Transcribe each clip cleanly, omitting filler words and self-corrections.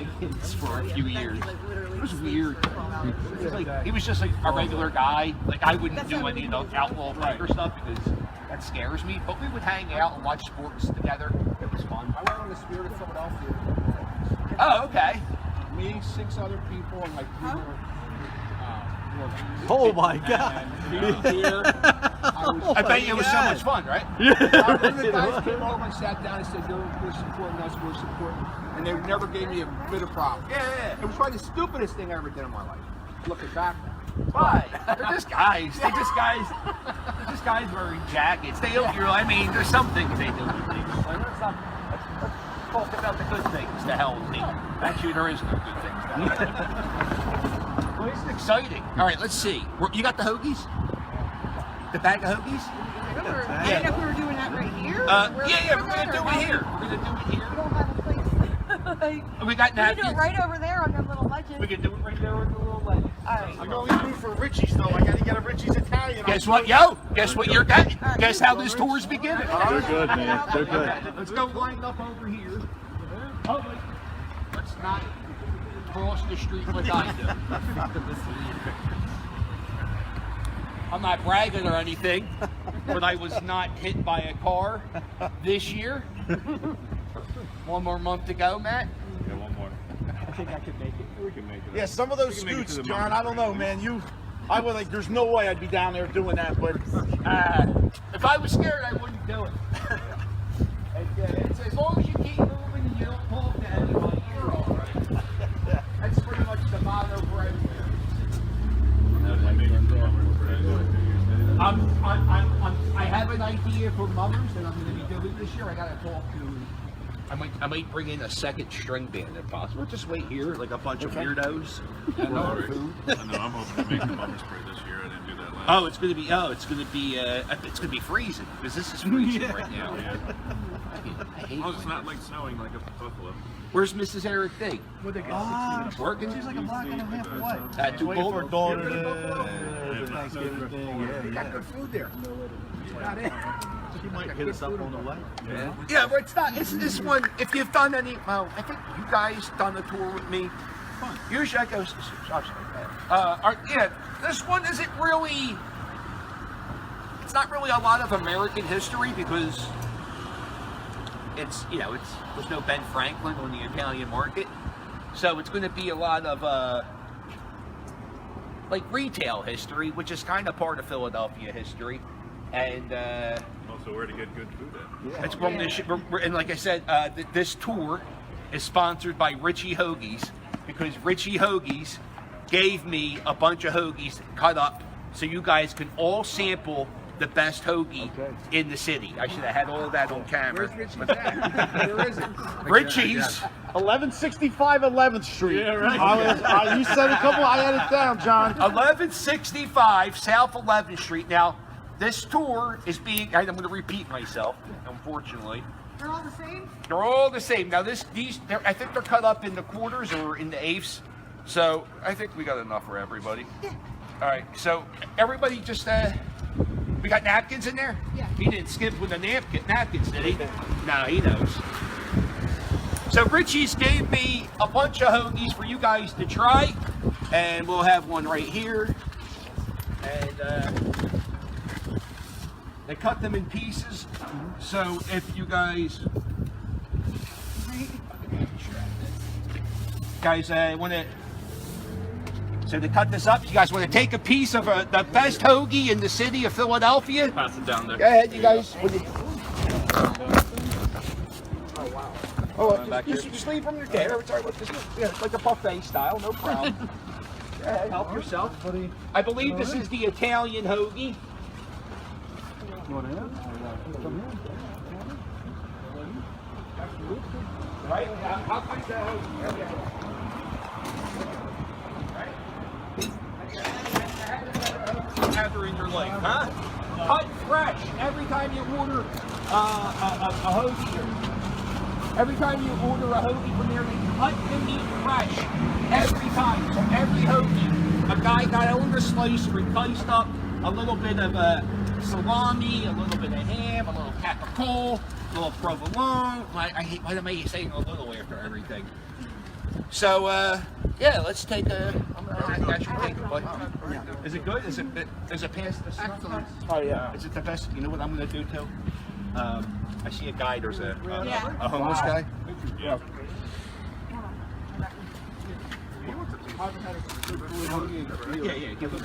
Jenkins for a few years. It was weird. He was just like a regular guy. Like I wouldn't do any of the outlaw biker stuff because that scares me. But we would hang out and watch sports together. It was fun. I went on the Spirit of Philadelphia. Oh, okay. Me, 6 other people, and like 3 more. Oh my God! I bet you it was so much fun, right? One of the guys came over and sat down and said, "We're supporting us, we're supporting," and they never gave me a bit of problem. Yeah. It was probably the stupidest thing I ever did in my life. Looking back now. Why? They're just guys. They're just guys wearing jackets. They don't. I mean, there's some things they do. Let's talk about the good things. The hell with me. Actually, there is no good things. Well, it's exciting. All right, let's see. You got the hoagies? The bag of hoagies? I didn't know if we were doing that right here. Yeah, we're gonna do it here. We're gonna do it here. We don't have a place. We got We can napkins. do it right over there on them little ledges. We can do it right there with the little ledge. Alright. I'm going through for Richie's though. I gotta get a Richie's Italian. Guess what, yo? Guess what you're getting? Guess how this tour is beginning? They're good, man. They're good. Let's go line up over here. Oh, wait. Let's not cross the street like I do. I'm not bragging or anything, but I was not hit by a car this year. One more month to go, Matt. Yeah, one more. I think I could make it. We can make it. Yeah, some of those We can make it to scoots, the John. mountain. I don't know, man. I would like. There's no way I'd be down there doing that, but If I was scared, I wouldn't do it. It's as long as you keep moving and you don't talk to anybody, you're all right. That's pretty much the motto for everywhere. I have an idea for mothers that I'm going to be doing this year. I got to talk to. I might bring in a second string band if possible. Just wait here, like a bunch of weirdos. And order food. I know. I'm hoping to make the bumper spray this year. I didn't do that last. Oh, it's gonna be freezing because this is freezing right now. Yeah. I hate As long as it's when not like snowing like up in Buffalo. Where's Mrs. Eric D? What they got? Working? She's like a block and a half away. Tattoo waiting for Boulder. daughter to Thanksgiving thing. They got Yeah, good food there. Not it. She might hit us up on the way. Yeah, but it's not. It's this one. If you've done any, well, I think you guys done a tour with me. Usually I go. This one isn't really. It's not really a lot of American history because there's no Ben Franklin on the Italian market, so it's going to be a lot of like retail history, which is kind of part of Philadelphia history, and. Also, where to get good food at. It's and like I said, this tour is sponsored by Richie Hoagies because Richie Hoagies gave me a bunch of hoagies cut up so you guys can all sample the best hoagie in the city. I should have had all of that on camera. Where's Richie's at? Where is it? Richie's. 1165 11th Street. Yeah, right. You said a couple. I had it down, John. 1165 South 11th Street. Now, this tour is being, I'm going to repeat myself, unfortunately. They're all the same? They're all the same. Now, I think they're cut up in the quarters or in the eighths. So, I think we got enough for everybody. Yeah. All right, so everybody just, we got napkins in there? Yeah. He didn't skip with the napkins, did he? No, he knows. So Richie's gave me a bunch of hoagies for you guys to try, and we'll have one right here. And they cut them in pieces, so if you guys want to, so to cut this up, you guys want to take a piece of the best hoagie in the city of Philadelphia? Pass it down there. Go ahead, you guys. Just leave them there. It's all right. Like a buffet style, no problem. Go ahead, help yourself. I believe this is the Italian hoagie. Right? How much that hoagie? Have her in your leg, huh? Cut fresh every time you order a hoagie. Every time you order a hoagie from there, they cut the meat fresh every time. So every hoagie, a guy got on the slicer and diced up a little bit of salami, a little bit of ham, a little capicola, a little provolone. Why am I saying a little after everything? So, yeah, let's take a. I'm gonna actually take a bite. Is it good? Is it past the Excellent. Oh yeah. Is it the best? You know what I'm gonna do too? I see a guy. There's a Yeah. homeless guy. Yeah. Yeah, give him.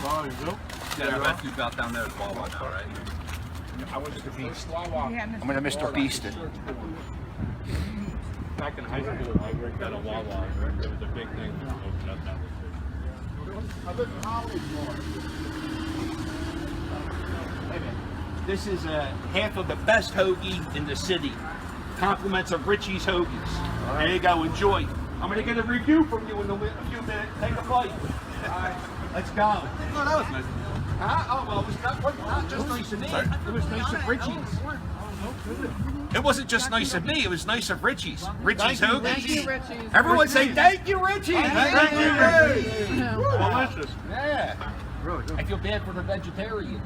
Oh, you go. Yeah, the rescue about down there is Wawa now, right? I was Mr. Beast. Yeah, I'm gonna Mr. Beast it. Back in high school, I worked at a Wawa. It was a big thing. Opened up down Hey man, this is half of the best hoagie in the city. Compliments of Richie's Hoagies. There you go, enjoy. I'm gonna get a review from you in a few minutes. Take a bite. Alright, let's go. Oh, that was nice. Oh, well, it was not just nice of me. It was nice of Richie's. It wasn't just nice of me, it was nice of Richie's. Richie's Hoagies. Thank you, Richie. Everyone say thank you, Richie. Thank you, Delicious. Yeah. I feel bad for the vegetarian.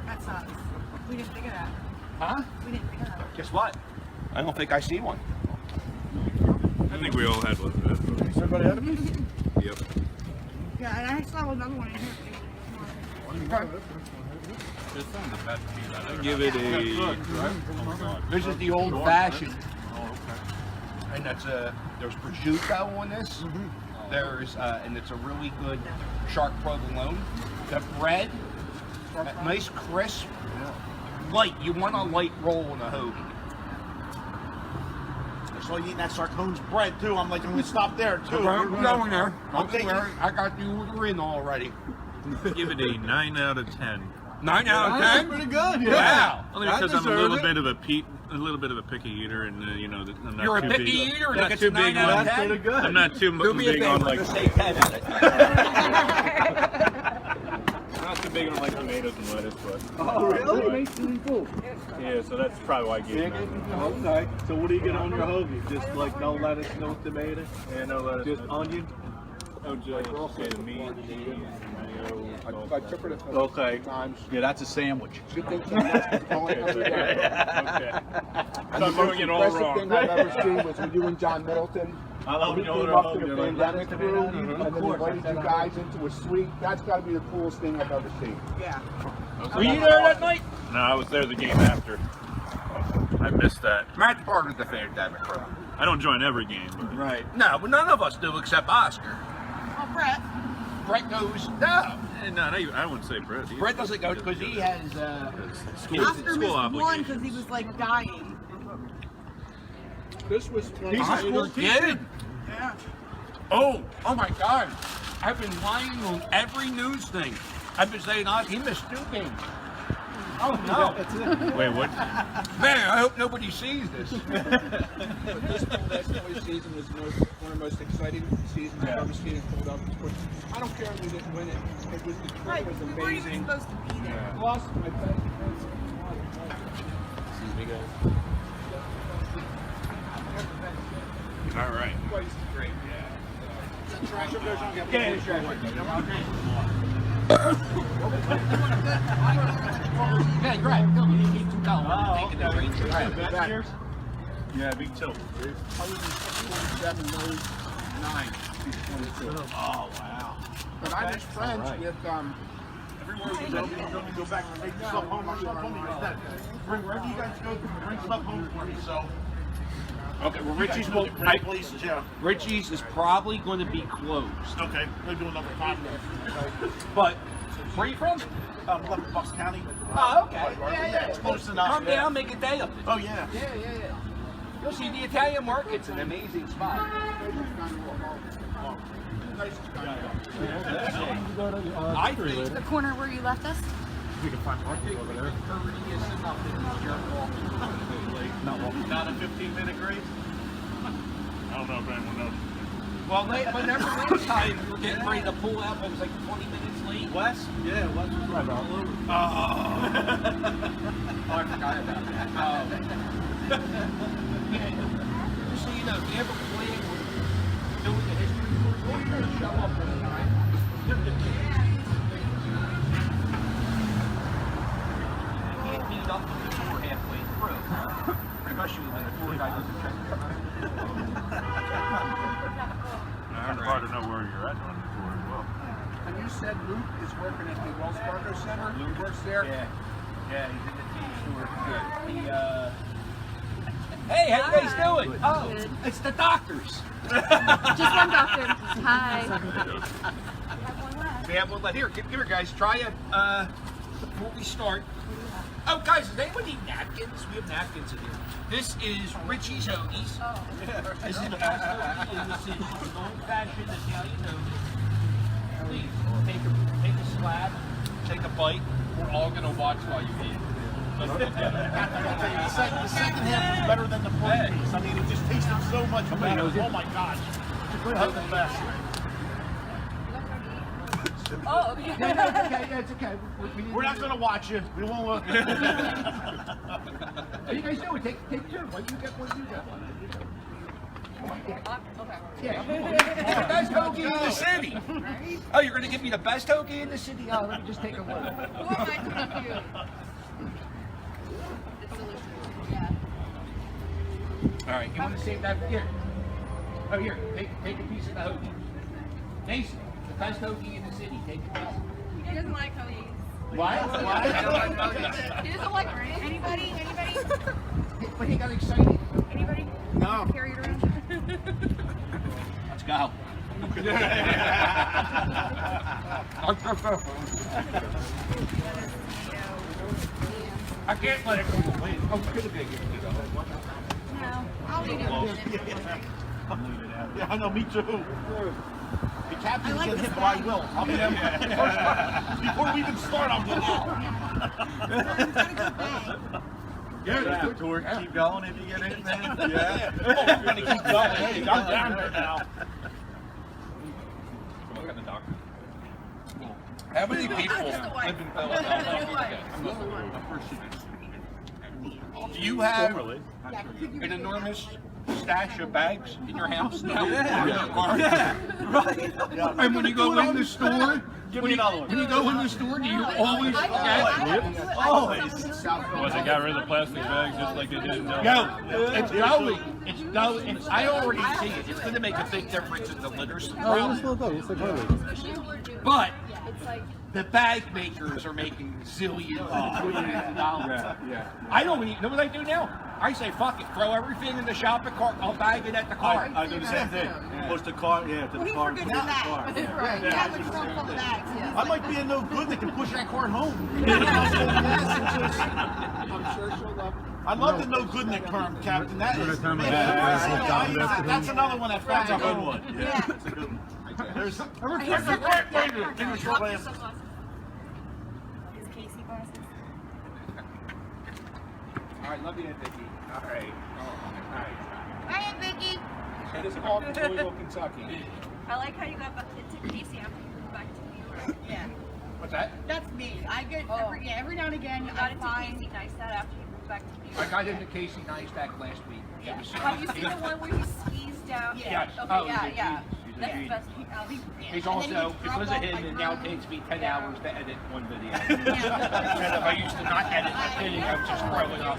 That sucks. We didn't think of that. Huh? We didn't think of that. Guess what? I don't think I see one. I think we all had one of those. Everybody had a piece? Yep. Yeah, and I saw another one in here. Give it a. This is the old fashioned. And that's there's prosciutto on this. There's and it's a really good sharp provolone. The bread, nice crisp, light. You want a light roll in a hoagie. I saw you eating that Sarcone's bread too. I'm like, I'm gonna stop there too. I'm going there. I'm taking it. I got the order in already. Give it a 9 out of 10. 9 out of 10. Pretty good. Wow. Only because I'm a little bit of a picky eater, and you know, I'm not You're a too picky big. eater. Not Like it's too a 9 big out on. of 10. Pretty good. I'm not too Do me a big favor. on like. Just say 10 out of 10. Not too big on like tomatoes and lettuce, but. Oh really? Yeah, so that's probably why I gave it. Okay. So what do you get on your hoagie? Just like no lettuce, no tomato, Yeah, no lettuce. just onion. No just okay, the meat, cheese, mayo. I took it a Okay. times. Yeah, that's a sandwich. Good thing somebody's calling every day. Okay. And So I'm doing it all impressive wrong. thing I've ever seen was when you and John Middleton. I love We when you came order up to hoagie, the they're like, pandemic lettuce, crew, tomato. and then invited you guys into a suite. That's got to be the coolest thing I've ever seen. Yeah. Were you there that night? No, I was there the game after. I missed that. Matt's part of the pandemic crew. I don't join every game, but Right. No, but none of us do except Oscar. Oh, Brett. Brett goes, no. no, I wouldn't say Brett. either. Brett doesn't go because he has School, Oscar school missed one obligations. because he was like dying. This was Oscar kid. Yeah. Oh my God. I've been lying on every news thing. I've been saying, he missed 2 games. Oh no. Wait, what? Man, I hope nobody sees this. But this last Phillies season was one of the most exciting seasons I've ever seen in Philadelphia sports. I don't care if we didn't win it. It was the trip Right. was We weren't even amazing. supposed to be there. Plus, my best Excuse me, guys. All right. place is great. Yeah, sure. Yeah, you're right. No, you need to tell. Right. Yeah, big tilt. 147, no 9. He's 22. Oh wow. But I'm just friends with Everywhere you go, you go back and take stuff home. Or stuff home. Like that. Bring wherever you guys go, bring stuff home for me. So. Okay, well Richie's will. Great places, yeah. Richie's is probably going to be closed. Okay, we'll do another time. But where are you from? 11 Bucks County. Oh, okay. Yeah, it's close enough. Come down, make a day of it. Oh yeah. Yeah. You'll see the Italian market's an amazing spot. I think The corner where you left us? Not a 15-minute grace. I don't know if anyone knows. well, whenever last time we were getting ready to pull out, it was like 20 minutes late. Wes? Yeah, Wes was right all over. Oh, I forgot about that. Just so you know, if you ever plan on doing the history course, you're going to show up on time. You can't meet up with the tour halfway through, especially when the tour guy doesn't check. you're at on the tour as well. And you said Luke is working at the Wells Fargo Center. Luke works there. Yeah, he's in the team store. Hey, how you guys doing? Oh, it's the doctors. Just one doctor. Hi. We have one left. Here, give her, guys. Try it before we start. Oh, guys, does anyone need napkins? We have napkins in here. This is Richie's Hoagies. This is the best hoagie in the city. It's an old-fashioned Italian hoagie. Please, take a slab, take a bite. We're all going to watch while you eat. Let's get together. The second half is better than the first piece. I mean, it just tasted so much better. Oh my gosh. That was the best. Oh, okay. Yeah, it's okay. We're not going to watch you. We won't look. What do you guys doing? Take turns. Why you get one, you get one. Yeah. The best hoagie in the city. Oh, you're going to give me the best hoagie in the city? Oh, let me just take a look. Who am I to make you? It's delicious. Yeah. All right, you want to save that? Here. Oh, here. Take a piece of the hoagie. Mason, the best hoagie in the city. Take a piece. He doesn't like hoagies. Why? He doesn't like anybody? But he got excited. Anybody? No. Carry it around. Let's go. I can't let it go. Wait, oh, could have been. No. I'll eat it. Yeah, I know, me too. The captain's like getting the hit, but I will. I'll be there. Before we even start, I'm Yeah, tour. Keep going if you get anything. Yeah. Oh, we're going to keep going. Hey, I'm down right now. Look at the doctor. How many people I'm just the wife. live in I'm just the Philadelphia? wife. Do you have an enormous stash of bags in your house now? Yeah. Right. And when you go in the store, when you go in the store, do you always forget? Always. Was it got rid of the plastic bags just like they did in Yo, it's going. It's going. I already see it. It's going to make a big difference in the litter problem. But the bag makers are making zillions of dollars. I don't even know what I do now. I say, fuck it, throw everything in the shopping cart. I'll bag it at the car. I do the same thing. Push the car, to the car. Good for that. Right. Yeah, but trunk full of bags. Yeah. I might be a no good that can push that car home. I'm sure she'll love it. I love the no good in that term, Captain. That is, that's another one that fans a good one. Yeah, that's a good one. There's Casey glasses. All right, love you, Vicky. All right. Hi, Aunt Vicky. It is called Louisville, Kentucky. I like how you got into Casey after you moved back to New York. Yeah, What's that? that's me. I get every now and again. You got I into find Casey Neistat after you moved back to New I York. got into Casey Neistat last week. Yeah. Have you seen the one where he skis down? Yeah. Yes. Okay, Oh, yeah, he's a yeah. genius. He's a That's the genius. best. He's And then he also, would drop because of off him, my it now phone. takes me 10 Yeah. hours to edit one video. Instead of I used to not edit the thing, I would just throw it up.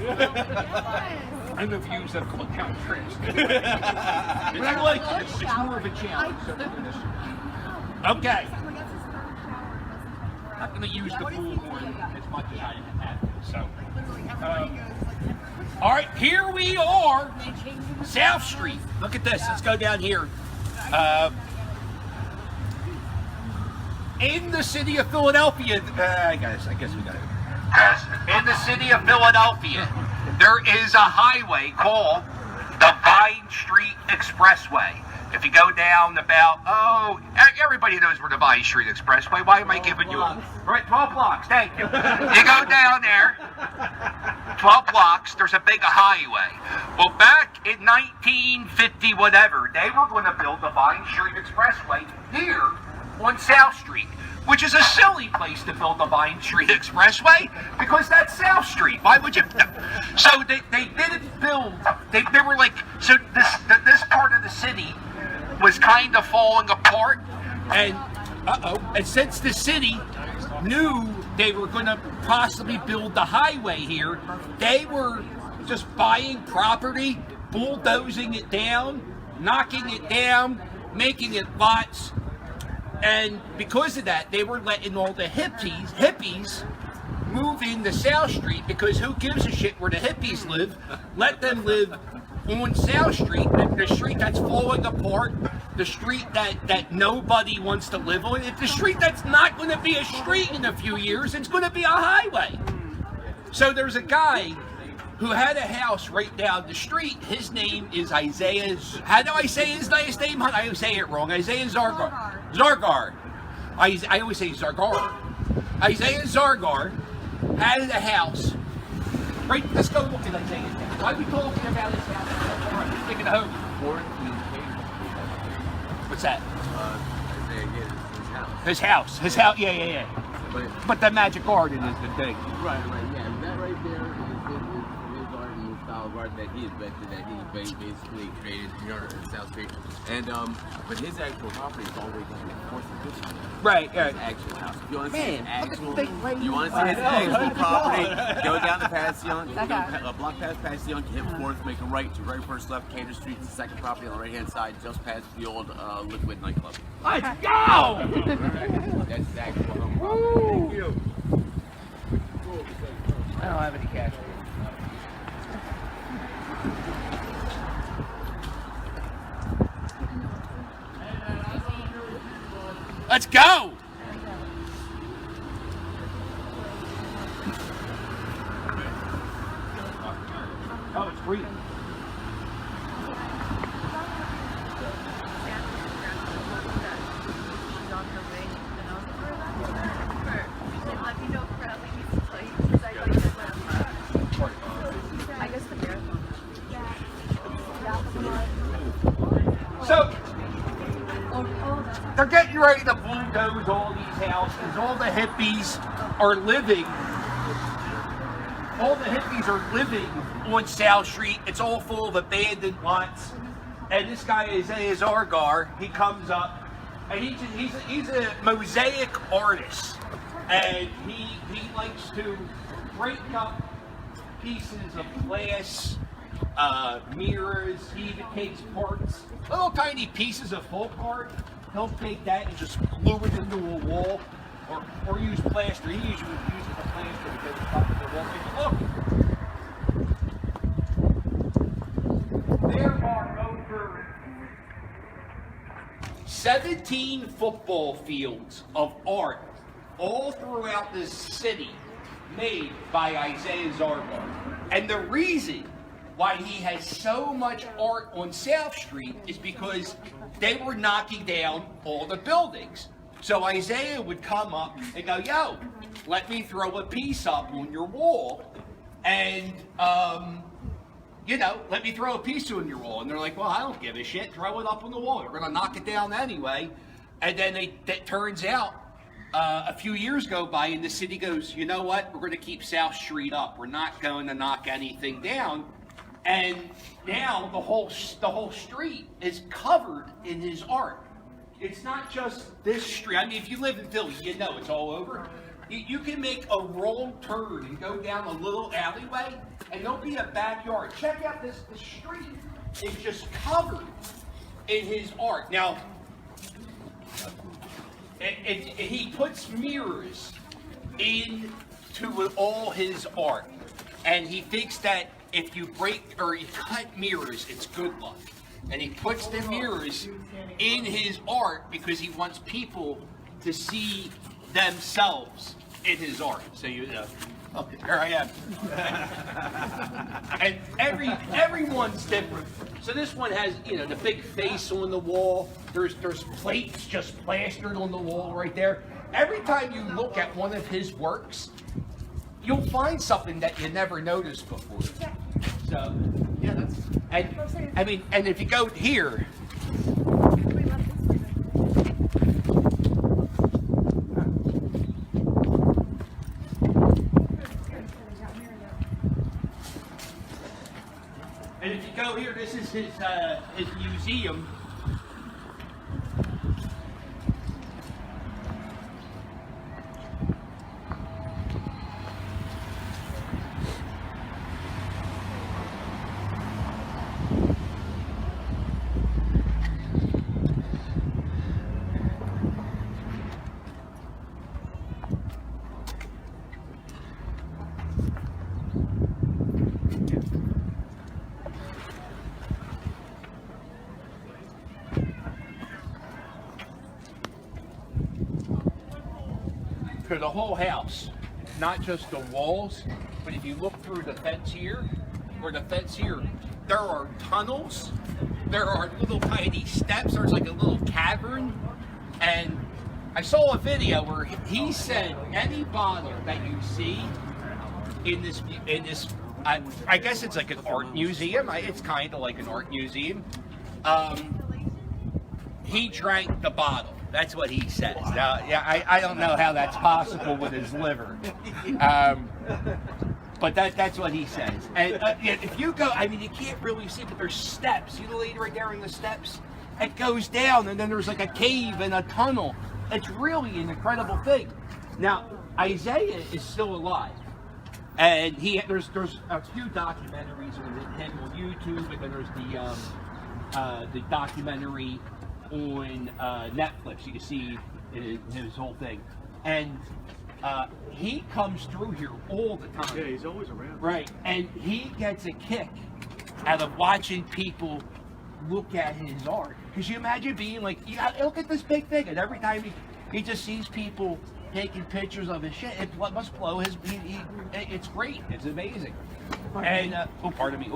And the views have gone down trips. But I like it. It's more of a challenge. So we're gonna see. Okay. I'm not going to use the bullhorn as much as I have. So, all right, here we are, South Street. Look at this. Let's go down here. In the city of Philadelphia, I guess we got it. In the city of Philadelphia, there is a highway called the Vine Street Expressway. If you go down about, everybody knows where the Vine Street Expressway. Why am I giving you a... Right, 12 blocks, thank you. You go down there, 12 blocks, there's a big highway. Well, back in 1950 whatever, they were going to build the Vine Street Expressway here on South Street, which is a silly place to build the Vine Street Expressway because that's South Street. Why would you? So they didn't build. They were like, so this part of the city was kind of falling apart, and and since the city knew they were going to possibly build the highway here, they were just buying property, bulldozing it down, knocking it down, making it lots. And because of that, they were letting all the hippies move into South Street, because who gives a shit where the hippies live? Let them live on South Street, the street that's falling apart, the street that nobody wants to live on. It's the street that's not going to be a street in a few years. It's going to be a highway. So there's a guy who had a house right down the street. His name is Isaiah. How do I say his last name? I say it wrong. Isaiah Zargar. Zargar. I always say Zargar. Isaiah Zargar had a house. Right. Let's go look at Isaiah's house. Why are we talking about his house? He's thinking of home. What's that? His house. His house. Yeah. But the Magic Garden is the thing. Right, yeah. That right there is his art and style of art that he invented, that he basically created here in South Street. And but his actual property is all the way down to 4th District. Right. His actual house. If you want to see his Man, look at actual, the big lady. you want to see his actual property, go down to Passion, a block past Passion, hit 4th, make a right to right first left, Cater Street, the second property on the right hand side, just past the old Liquid nightclub. Let's go! That's his actual home property. Thank you. I don't have any cash. Let's go! Oh, it's free. Let me know if Bradley needs to tell you, because I know you guys I guess the marathon. So, they're getting ready to bulldoze all these houses. All the hippies are living. All the hippies are living on South Street. It's all full of abandoned lots. And this guy is Zargar. He comes up, and he's a mosaic artist, and he likes to break up pieces of glass, mirrors. He even takes parts, little tiny pieces of folk art. He'll take that and just glue it into a wall, or use plaster. He usually uses the plaster because it's up to the wall. Look, there are over 17 football fields of art all throughout this city made by Isaiah Zargar. And the reason why he has so much art on South Street is because they were knocking down all the buildings. So Isaiah would come up and go, yo, let me throw a piece up on your wall, and, let me throw a piece on your wall. And they're like, well, I don't give a shit. Throw it up on the wall. We're going to knock it down anyway. And then it turns out, a few years go by and the city goes, you know what? We're going to keep South Street up. We're not going to knock anything down. And now the whole street is covered in his art. It's not just this street. I mean, if you live in Philly, you know it's all over. You can make a wrong turn and go down a little alleyway, and there'll be a backyard. Check out the street. It's just covered in his art. Now, he puts mirrors into all his art, and he thinks that if you break or you cut mirrors, it's good luck. And he puts the mirrors in his art because he wants people to see themselves in his art. So okay, here I am. And everyone's different. So this one has, the big face on the wall. There's plates just plastered on the wall right there. Every time you look at one of his works, you'll find something that you never noticed before. So, yeah, and if you go here, this is his museum. for the whole house, not just the walls, but if you look through the fence here, or the fence here, there are tunnels, there are little tiny steps, there's like a little cavern, and I saw a video where he said any bottle that you see in this, I guess it's like an art museum, it's kind of like an art museum, he drank the bottle. That's what he says. Now, yeah, I don't know how that's possible with his liver. But that's what he says. And if you go, I mean, you can't really see, but there's steps. You lady right there in the steps. It goes down, and then there's like a cave and a tunnel. It's really an incredible thing. Now, Isaiah is still alive. And there's a few documentaries with him on YouTube, and then there's the documentary on Netflix. You can see his whole thing, and he comes through here all the time. Yeah, he's always around. Right, and he gets a kick out of watching people look at his art. Because you imagine being like, look at this big thing, and every time he just sees people taking pictures of his shit, it must blow his. It's great. It's amazing. And pardon me.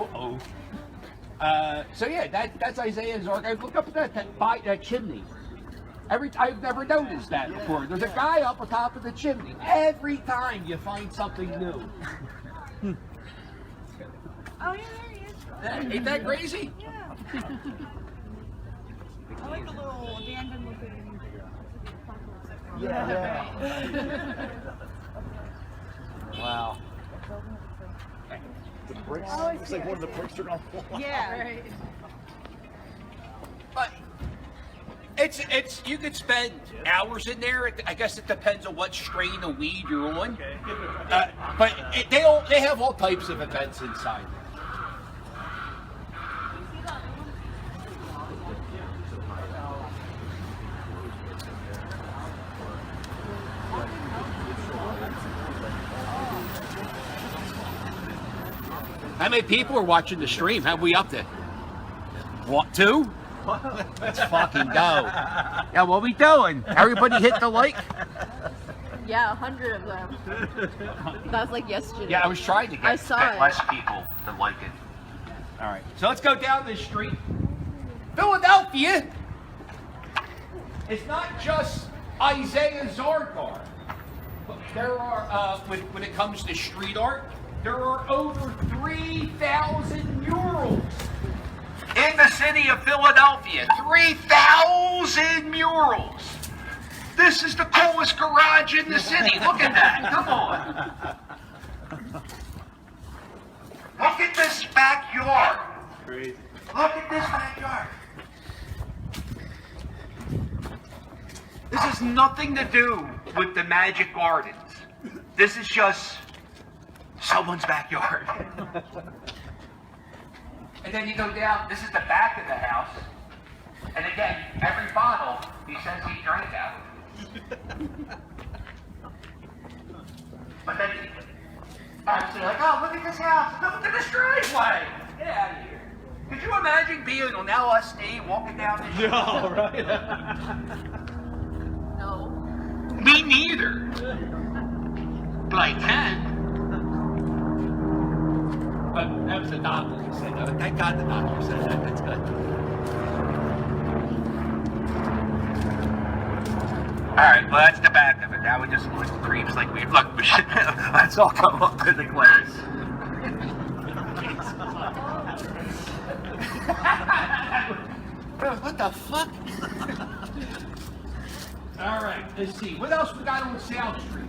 So yeah, that's Isaiah's art. I look up at that chimney. I've never noticed that before. There's a guy up on top of the chimney. Every time you find something new. Oh, yeah, there he is. Ain't that crazy? Yeah. I like the little abandoned looking. Yeah. Wow. The bricks. Looks like one of the bricks are gonna fall. Yeah, right. But it's you could spend hours in there. I guess it depends on what strain of weed you're on. But they have all types of events inside. How many people are watching the stream? How we up to? What, 2? Let's fucking go. Yeah, what we doing? Everybody hit the like? Yeah, 100 of them. That was like yesterday. Yeah, I was trying to I get saw it. less people to like it. All right, so let's go down this street. Philadelphia. It's not just Isaiah Zargar. There are, when it comes to street art, there are over 3,000 murals in the city of Philadelphia. 3,000 murals. This is the coolest garage in the city. Look at that. Come on. Look at this backyard. Crazy. Look at this backyard. This has nothing to do with the Magic Gardens. This is just someone's backyard. And then you go down, this is the back of the house. And again, every bottle, he says he drank out of. But then, obviously, like, oh, look at this house. Look at this driveway. Get out of here. Could you imagine being on LSD, walking down this street? No, right? No. Me neither. But I can. But that was the doctor who said that. Thank God the doctor said that. That's good. Alright, well that's the back of it. Now we just look creeps like we look. Let's all come up to the glass. What the fuck? Alright, let's see. What else we got on South Street?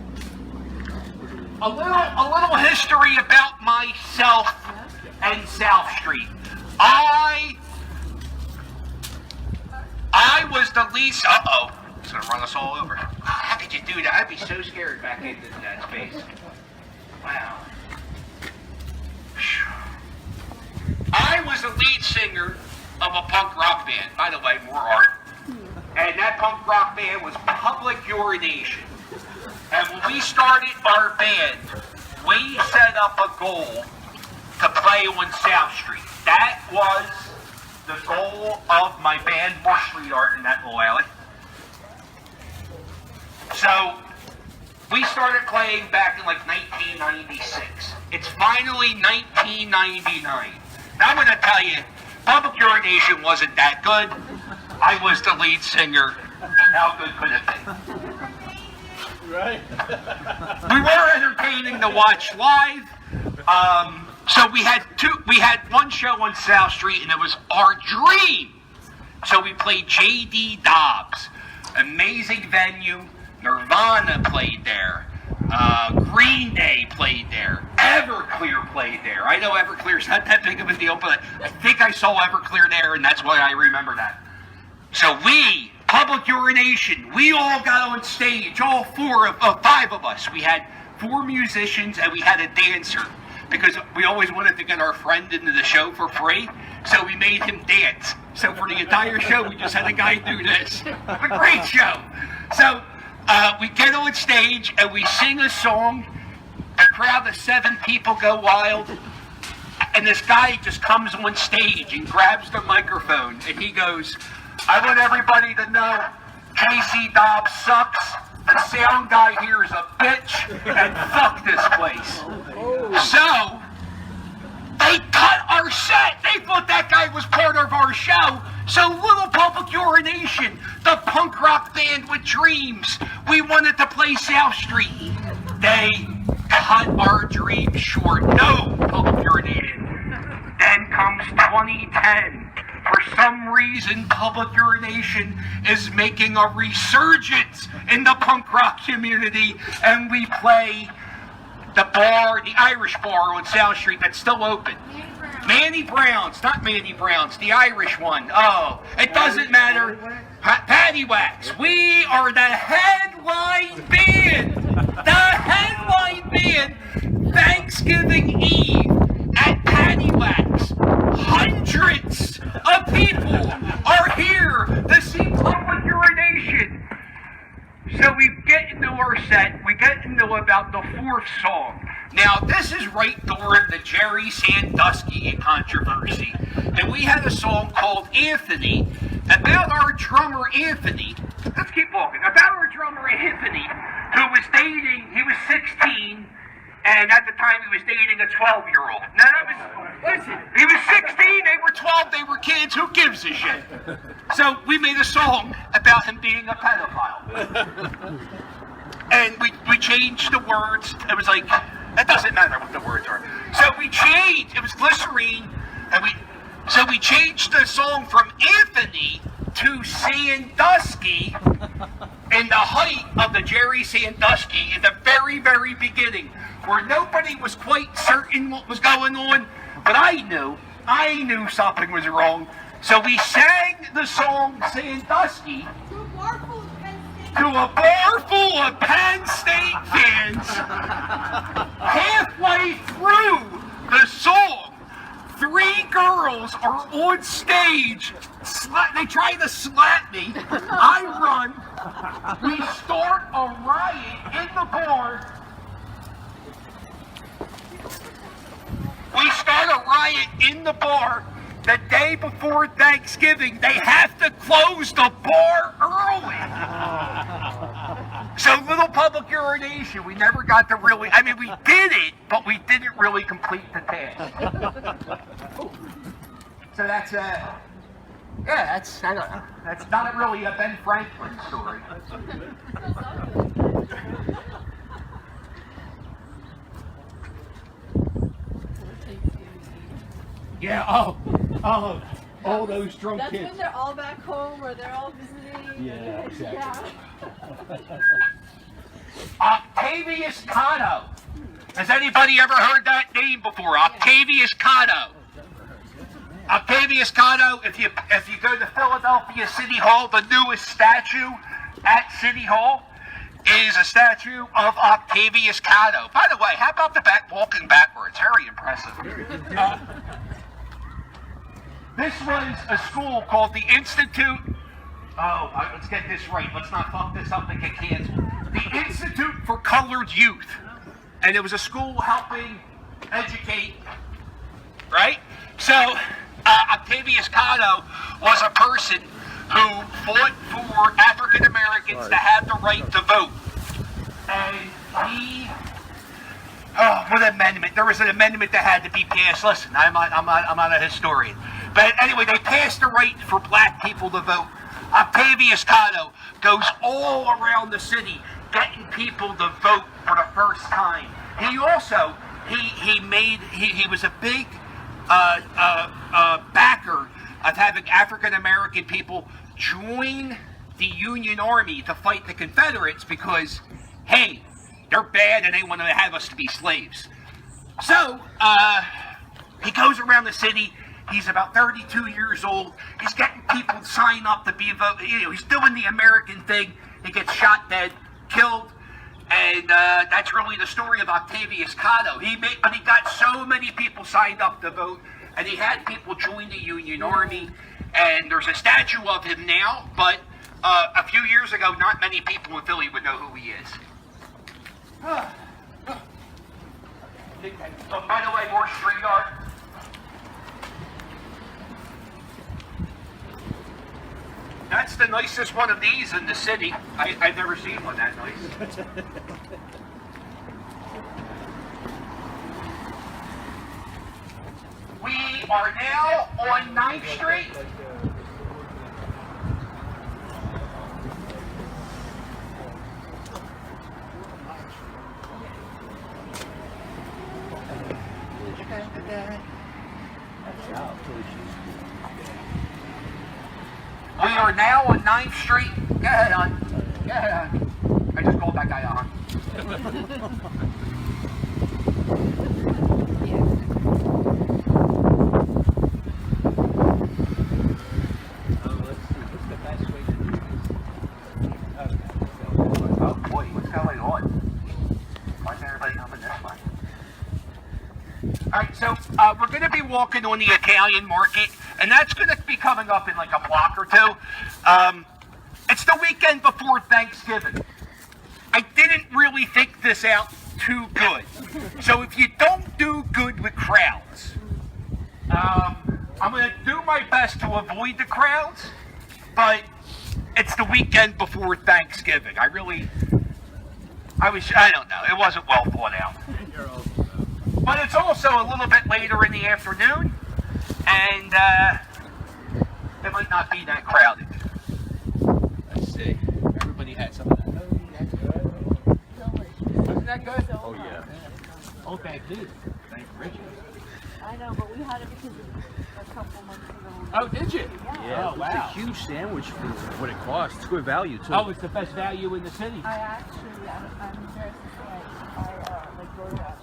A little history about myself and South Street. I was the least. It's gonna run us all over. How could you do that? I'd be so scared back into that space. Wow. I was the lead singer of a punk rock band. By the way, more art. And that punk rock band was Public Urination. And when we started our band, we set up a goal to play on South Street. That was the goal of my band, Bush Street Art, in that little alley. So, We started playing back in like 1996. It's finally 1999. Now I'm going to tell you, Public Urination wasn't that good. I was the lead singer. How good could it be? Right. We were entertaining to watch live. So we had one show on South Street, and it was our dream. So we played J.D. Dobbs, amazing venue. Nirvana played there. Green Day played there. Everclear played there. I know Everclear's not that big of a deal, but I think I saw Everclear there, and that's why I remember that. So we, Public Urination, we all got on stage, all five of us. We had 4 musicians, and we had a dancer, because we always wanted to get our friend into the show for free, so we made him dance. So for the entire show, we just had a guy do this. A great show. So we get on stage, and we sing a song. A crowd of 7 people go wild. And this guy just comes on stage and grabs the microphone, and he goes, I want everybody to know Casey Dobbs sucks. The sound guy here is a bitch, and fuck this place. So, they cut our set. They thought that guy was part of our show. So Little Public Urination, the punk rock band with dreams, we wanted to play South Street. They cut our dreams short. No Public Urination. Then comes 2010. For some reason, Public Urination is making a resurgence in the punk rock community, and we play the bar, the Irish bar on South Street that's still open. Manny Brown's, not Manny Brown's, the Irish one. Oh, it doesn't matter. Patty Wax. We are the headline band. The headline band. Thanksgiving Eve at Patty Wax. Hundreds of people are here to see Public Urination. So we get into our set, we get into about the 4th song. Now, this is right during the Jerry Sandusky controversy. And we had a song called Anthony, about our drummer Anthony. Let's keep walking. About our drummer Anthony, who was dating, he was 16, and at the time he was dating a 12-year-old. Now, listen, he was 16, they were 12, they were kids, who gives a shit? So we made a song about him being a pedophile. And we changed the words. It was like, it doesn't matter what the words are. So we changed, it was Glycerine, and so we changed the song from Anthony to Sandusky in the height of the Jerry Sandusky in the very, very beginning, where nobody was quite certain what was going on, but I knew something was wrong. So we sang the song Sandusky to a bar full of Penn State fans. Halfway through the song, 3 girls are on stage. They try to slap me. I run. We start a riot in the bar. We start a riot in the bar. The day before Thanksgiving, they have to close the bar early. So Little Public Urination, we never got to really, I mean, we did it, but we didn't really complete the task. So that's, I don't know. That's not really a Ben Franklin story. Yeah, all those drunk That's kids. when they're all back home or they're all visiting. Yeah, exactly. Yeah. Octavius Cano. Has anybody ever heard that name before? Octavius Cano. Octavius Cano, if you go to Philadelphia City Hall, the newest statue at City Hall is a statue of Octavius Cano. By the way, how about the walking backwards? Very impressive. This was a school called the Institute. Let's get this right. Let's not fuck this up and get canceled. The Institute for Colored Youth. And it was a school helping educate, right? So, Octavius Cano was a person who fought for African Americans to have the right to vote. And what amendment? There was an amendment that had to be passed. Listen, I'm not a historian. But anyway, they passed the right for black people to vote. Octavius Cotto goes all around the city getting people to vote for the first time. He also, he was a big backer of having African American people join the Union Army to fight the Confederates because, hey, they're bad and they want to have us to be slaves. So, he goes around the city. He's about 32 years old. He's getting people to sign up to be vote. You know, he's doing the American thing. He gets shot dead, killed, and that's really the story of Octavius Cotto. But he got so many people signed up to vote, and he had people join the Union Army. And there's a statue of him now, but a few years ago, not many people in Philly would know who he is. By the way, more street art. That's the nicest one of these in the city. I've never seen one that nice. We are now on 9th Street. We are now on 9th Street. Go ahead, hon. Go ahead, hon. I just called that guy on. Oh boy, what's going on? Why is everybody coming this way? Alright, so we're going to be walking on the Italian market, and that's going to be coming up in like a block or two. It's the weekend before Thanksgiving. I didn't really think this out too good. So if you don't do good with crowds, I'm going to do my best to avoid the crowds, but it's the weekend before Thanksgiving. I don't know, it wasn't well thought out. But it's also a little bit later in the afternoon, and it might not be that crowded. Let's see. Everybody had some of that. Wasn't that good? Oh, yeah. Oh, thank you. Thank you, Richard. I know, but we had it because a couple months ago. Oh, did you? Yeah, Oh, wow. it's a huge sandwich for what it costs. It's good value too. Oh, it's the best value in the city. I actually, I'm embarrassed to say, I like DoorDash.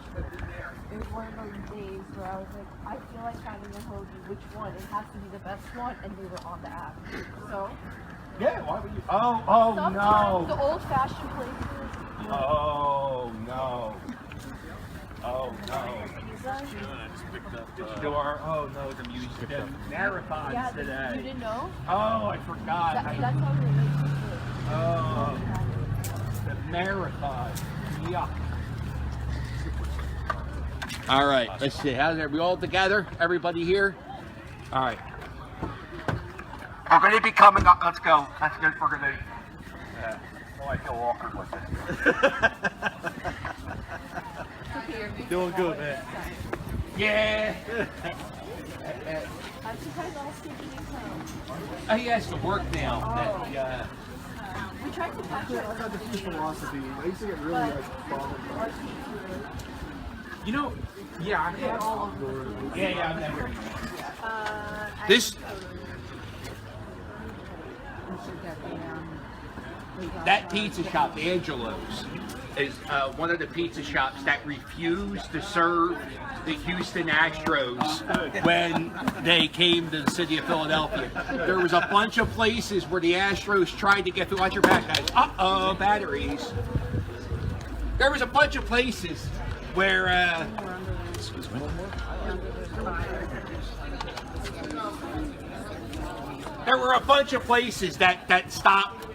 It was one of those days where I was like, I feel like having a hoagie. Which one? It has to be the best one, and they were on the app. So. Yeah, why would you? Oh, Sometimes no. the old-fashioned places. Oh, no. Oh, no. Oh, no, the music. The marathons Yeah, today. you didn't know? Oh, I forgot. That's how they make it. Oh, the marathon. Yeah. All right, let's see. Are we all together? Everybody here? All right. We're going to be coming up. Let's go. That's good. We're going to. Oh, I feel awkward with this. Doing good, man. Yeah. I'm surprised all speaking in tongues. He has to work now. We tried to catch it on the philosophy. I used to get really like bothered. You know, yeah, I've never. This. That pizza shop, Angelo's, is one of the pizza shops that refused to serve the Houston Astros when they came to the city of Philadelphia. There was a bunch of places where the Astros tried to get through. Watch your back, guys. Uh-oh, batteries. There was a bunch of places where there were a bunch of places that stopped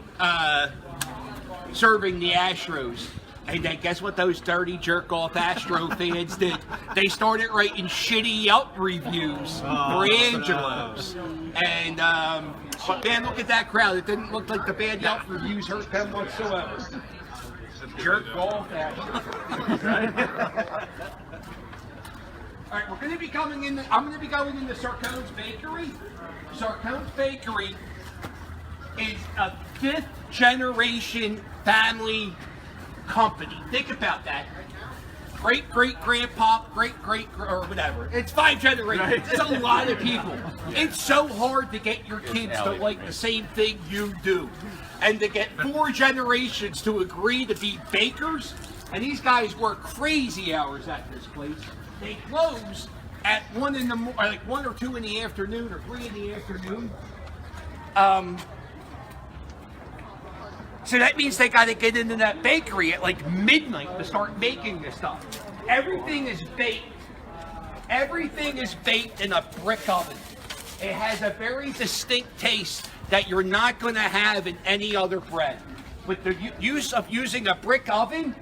serving the Astros. And then guess what those dirty jerk-off Astro fans did? They started writing shitty Yelp reviews for Angelo's. And, man, look at that crowd. It didn't look like the bad Yelp reviews hurt them whatsoever. Jerk off All right, we're going to be coming in. I'm going to be going into Sarcone's Bakery. Sarcone's Bakery is a 5th generation family company. Think about that. Great grandpa, great or whatever. It's 5 generations. It's a lot of people. It's so hard to get your kids to like the same thing you do, and to get 4 generations to agree to be bakers. And these guys work crazy hours at this place. They close at 1 in the like 1 or 2 in the afternoon or 3 in the afternoon. So that means they got to get into that bakery at like midnight to start making this stuff. Everything is baked. Everything is baked in a brick oven. It has a very distinct taste that you're not going to have in any other bread. With the use of using a brick oven,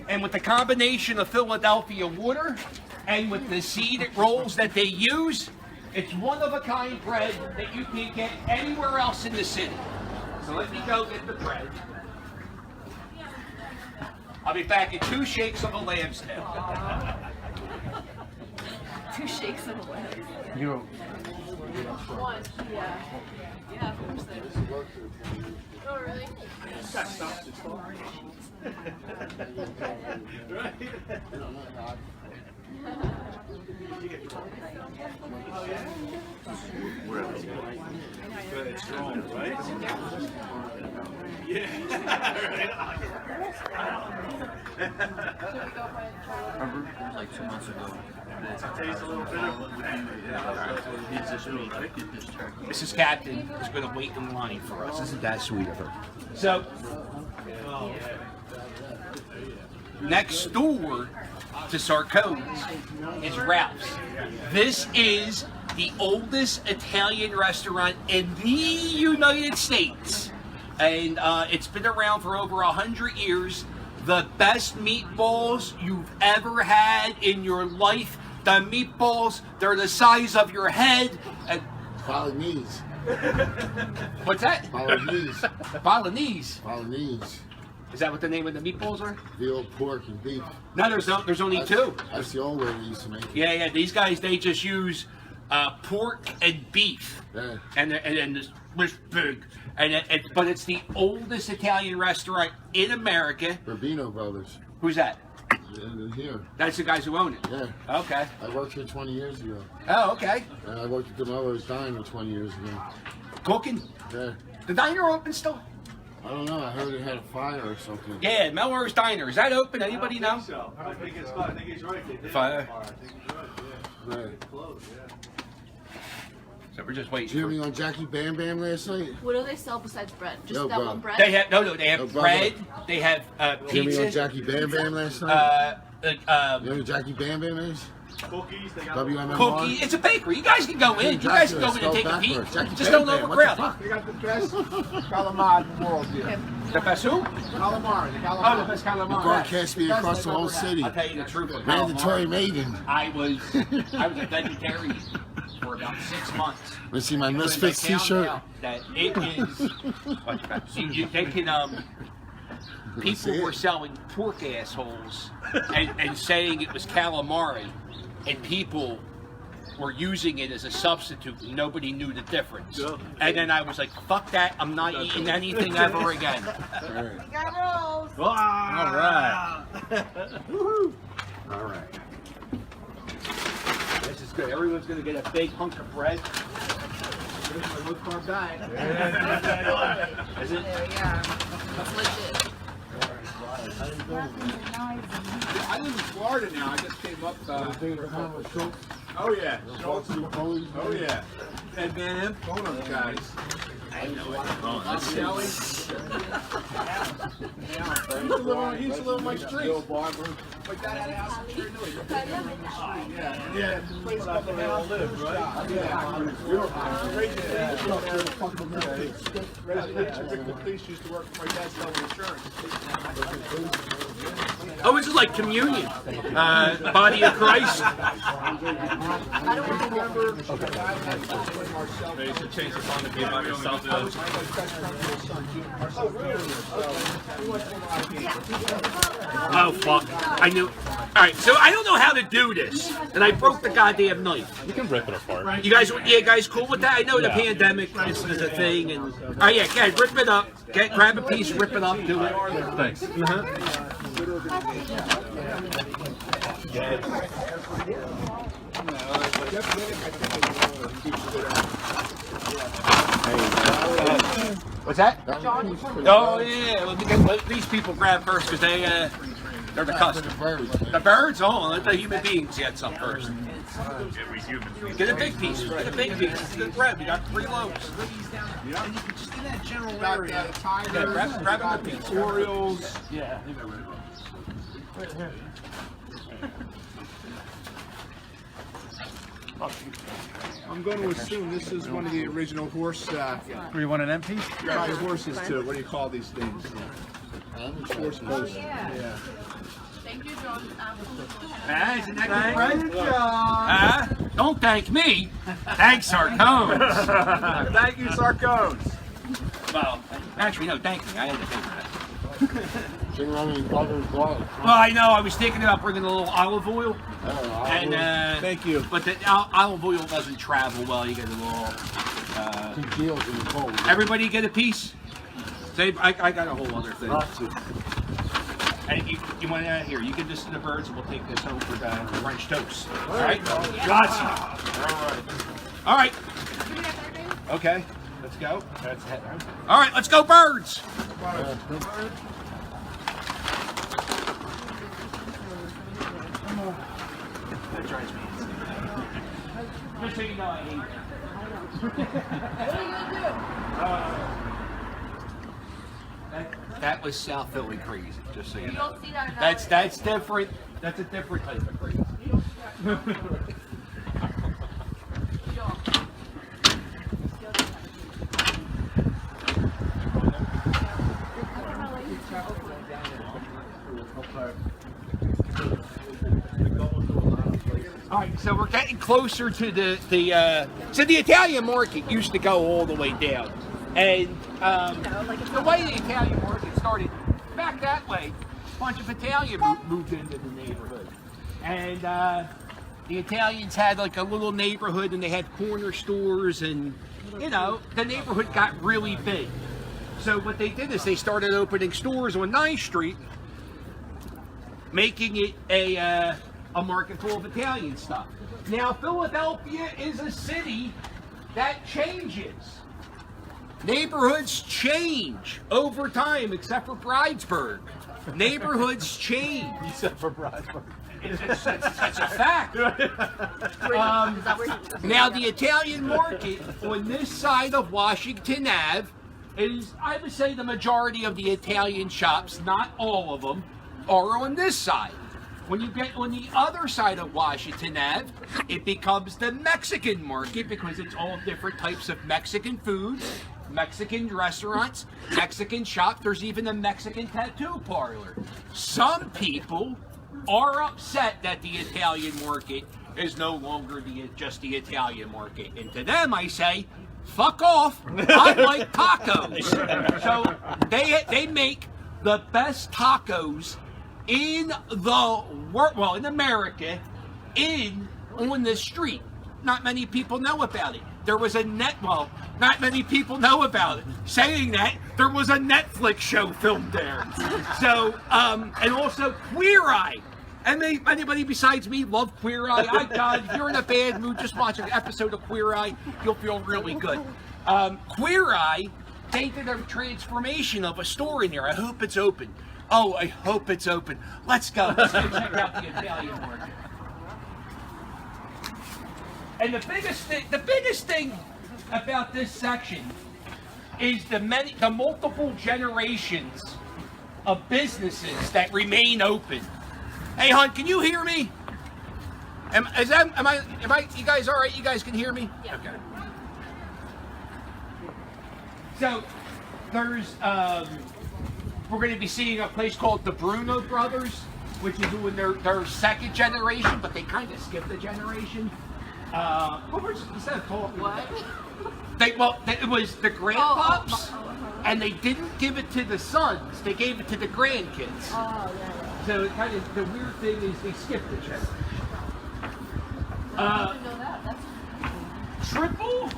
and with the combination of Philadelphia water, and with the seeded rolls that they use, it's one-of-a-kind bread that you can get anywhere else in the city. So let me go get the bread. I'll be back in 2 shakes of a lamb's tail. 2 shakes of a leg. You 1, yeah. Yeah, of course there is. Oh, really? Like 2 months ago. Mrs. Captain is going to wait in line for us. Isn't that sweet of her? So, next door to Sarcone's is Ralph's. This is the oldest Italian restaurant in the United States. And it's been around for over 100 years. The best meatballs you've ever had in your life. The meatballs, they're the size of your head. And Bolognese. what's that? Bolognese. Bolognese. Bolognese. Is that what the name of the meatballs are? Veal, pork, and beef. No, there's only 2. That's the old way they used to make it. Yeah. These guys, they just use pork and beef. Yeah. And this was big. But it's the oldest Italian restaurant in America. Rubino Brothers. Who's that? And here. That's the guys who own it. Yeah. Okay. I worked here 20 years ago. Oh, okay. And I worked at the Melrose Diner 20 years ago. Cooking. Yeah. The diner open still? I don't know. I heard it had a fire or something. Yeah, Melrose Diner. Is that open? Anybody know? So. I think it's fine. I think he's right. They did Fire. I think he's right. Yeah. Right. Close, yeah. So we're just waiting. Did you hear me on Jackie Bam Bam last night? What do they sell besides bread? Just No, that bro. one bread? They have They have No, brother. bread. They have Did you hear me on pizza. Jackie Bam Bam last night? You know Cookie. who Jackie Bam Bam is? Cookies, they got WMMR? It's a bakery. You guys can go in. You guys can go in and take a peek. Jackie Just Bam don't Bam, what overcrowd. the fuck? They got the best calamari in the world here. The best who? Calamari, the Oh, the calamari. best calamari. Broadcast me Best across they've the whole ever had. city. I'll tell you the truth. with Mandatory calamari. maiden. I was a vegetarian for about 6 months. Let's see my Because Misfits I found t-shirt. out that it is. They can people were selling pork assholes and saying it was calamari, and people were using it as a substitute. And nobody knew the difference. And then I was like, "Fuck that! I'm not eating anything ever again." All right. All right. This is good. Everyone's gonna get a big hunk of bread. Here's my low carb diet. Is it? There we are. That's legit. I live in Florida now. I just came up. Oh yeah. Oh yeah. And man, them Bono guys. Shelly. He used to live on my street. My dad had a house in Chernobyl. Yeah. The place up the hill live, right? Yeah. The police used to work for my dad's level insurance. Oh, this is like communion. Body of Christ. Maybe you should change the song to be about yourself. Oh, fuck. I knew. Alright, so I don't know how to do this. And I broke the goddamn knife. You can rip it apart. You guys cool with that? I know the pandemic is a thing. And alright, yeah, guys, rip it up. Grab a piece, rip it up, do it. Thanks. What's that? Oh yeah, let these people grab first because they're the customer. The birds? Oh, let the human beings get some first. Get a big piece. Get a big piece. It's good bread. We got 3 loaves. Yeah, you can just in that general area. Yeah, grab a piece. Orioles. Yeah. I'm going to assume this is one of the original horse. You want an empty? Tie horses to. What do you call these things? Horse posts. Yeah. Thank you, John. Isn't that good, John? Don't thank me. Thanks, Sarcones. Thank you, Sarcones. Well, actually, no, thank me. I had to pay for that. Well, Well, I know. I was thinking about bringing a little olive oil. And, Thank you. But the olive oil doesn't travel well. You get a little. Everybody get a piece? Say, I got a whole other thing. And you want to here? You give this to the birds, and we'll take this home for French toast. All right? Gotcha. All right. Okay. Let's go. All right. Let's go, birds. That drives me insane. Just so you know, I hate that. That was South Philly crazy, just so you know. don't see that in That's different. That's a different type of crazy. All right, so we're getting closer to the Italian market used to go all the way down, and the way the Italian market started back that way, a bunch of Italians moved into the neighborhood, and the Italians had like a little neighborhood, and they had corner stores, and the neighborhood got really big. So what they did is they started opening stores on 9th Street, making it a market full of Italian stuff. Now, Philadelphia is a city that changes. Neighborhoods change over time, except for Bridesburg. Neighborhoods change. Except for Bridesburg. It's a fact. Now, the Italian market on this side of Washington Ave is, I would say, the majority of the Italian shops, not all of them, are on this side. When you get on the other side of Washington Ave, it becomes the Mexican market because it's all different types of Mexican food, Mexican restaurants, Mexican shops. There's even a Mexican tattoo parlor. Some people are upset that the Italian market is no longer just the Italian market. And to them, I say, fuck off. I like tacos. So they make the best tacos in the world, well, in America, on the street. Not many people know about it. There was not many people know about it. Saying that, there was a Netflix show filmed there. So, and also Queer Eye. And anybody besides me love Queer Eye. God, if you're in a bad mood, just watch an episode of Queer Eye. You'll feel really good. Queer Eye, they did a transformation of a store in there. I hope it's open. Oh, I hope it's open. Let's go. Let's go check out the Italian market. And the biggest thing about this section is the multiple generations of businesses that remain open. Hey, hon, can you hear me? Am I? You guys all right? You guys can hear me? Yeah. Okay. So there's we're going to be seeing a place called the Bruno Brothers. which is when their second generation, but they kind of skipped a generation. What was it called? What? It was the grandpops, and they didn't give it to the sons. They gave it to the grandkids. Oh, yeah. So it kind of, the weird thing is they skipped a generation. I didn't know that. That's Triple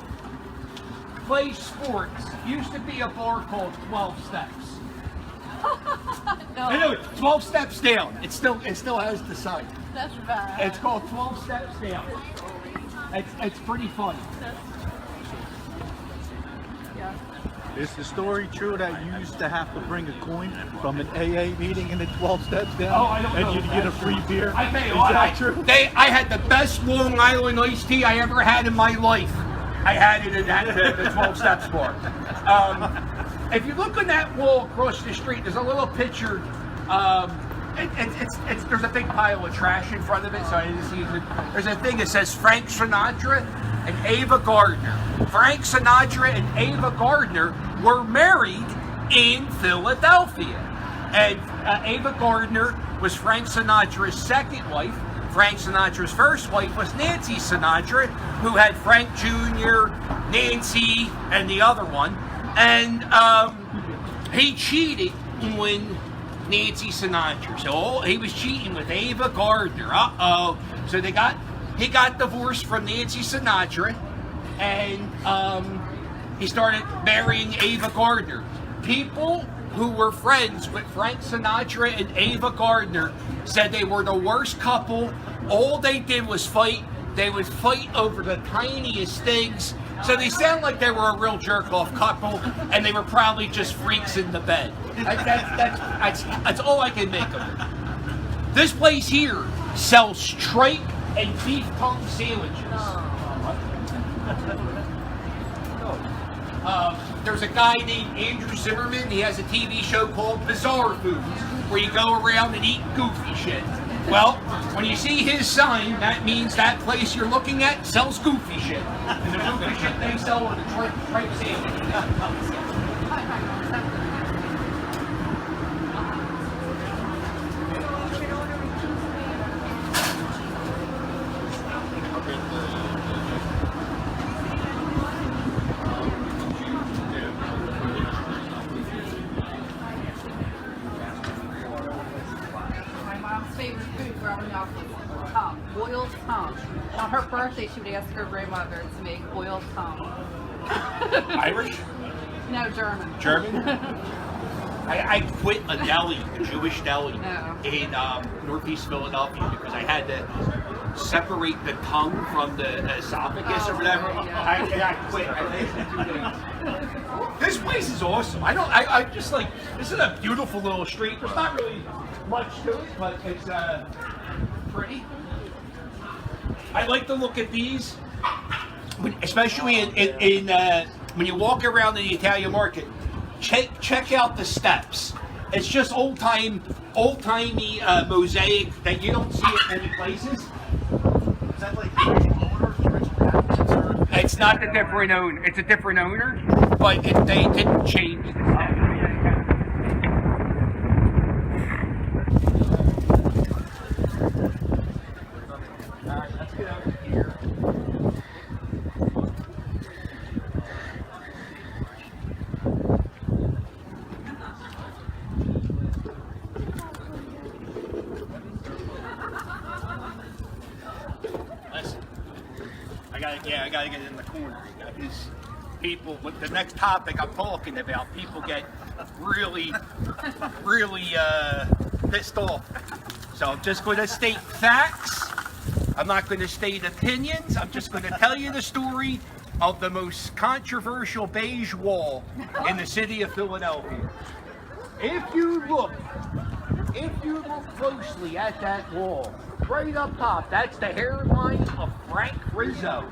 Play Sports used to be a bar called 12 Steps. no. I know, 12 Steps Down. It still has the sign. That's bad. It's called 12 Steps Down. It's pretty funny. Yeah. Is the story true that you used to have to bring a coin from an AA meeting in the 12 steps down? Oh, I don't know. And you'd get a free beer? I tell you Is what, that true? I had the best Long Island iced tea I ever had in my life. I had it at the 12 Steps bar. If you look on that wall across the street, there's a little picture. There's a big pile of trash in front of it, so I didn't see it. There's a thing that says Frank Sinatra and Ava Gardner. Frank Sinatra and Ava Gardner were married in Philadelphia. And Ava Gardner was Frank Sinatra's second wife. Frank Sinatra's first wife was Nancy Sinatra, who had Frank Jr., Nancy, and the other one. And he cheated when Nancy Sinatra. So he was cheating with Ava Gardner. Uh-oh. So he got divorced from Nancy Sinatra, and he started marrying Ava Gardner. People who were friends with Frank Sinatra and Ava Gardner said they were the worst couple. All they did was fight. They would fight over the tiniest things. So they sound like they were a real jerk-off couple, and they were probably just freaks in the bed. That's all I can make of it. This place here sells tripe and beef tongue sandwiches. There's a guy named Andrew Zimmerman. He has a TV show called Bizarre Foods, where you go around and eat goofy shit. Well, when you see his sign, that means that place you're looking at sells goofy shit. And the goofy shit they sell are the tripe sandwiches. Favorite food growing up was boiled tongue. On her birthday, she would ask her grandmother to make boiled tongue. Irish? No, German. German? I quit a deli, a Jewish deli, No. in Northeast Philadelphia because I had to separate the tongue from the esophagus or whatever. yeah. I quit. I lasted 2 days. This place is awesome. I just like, this is a beautiful little street. There's not really much to it, but it's pretty. I like to look at these, especially in when you walk around in the Italian market. Check out the steps. It's just old-timey mosaic that you don't see at many places. Is that like the original owner, the original inhabitants, or? It's not a different owner. It's a different owner, but they didn't change the steps. All right, let's get over here. Listen, I gotta get in the corner because people, with the next topic I'm talking about, people get really pissed off. So I'm just going to state facts. I'm not going to state opinions. I'm just going to tell you the story of the most controversial beige wall in the city of Philadelphia. If you look closely at that wall, right up top, that's the hairline of Frank Rizzo,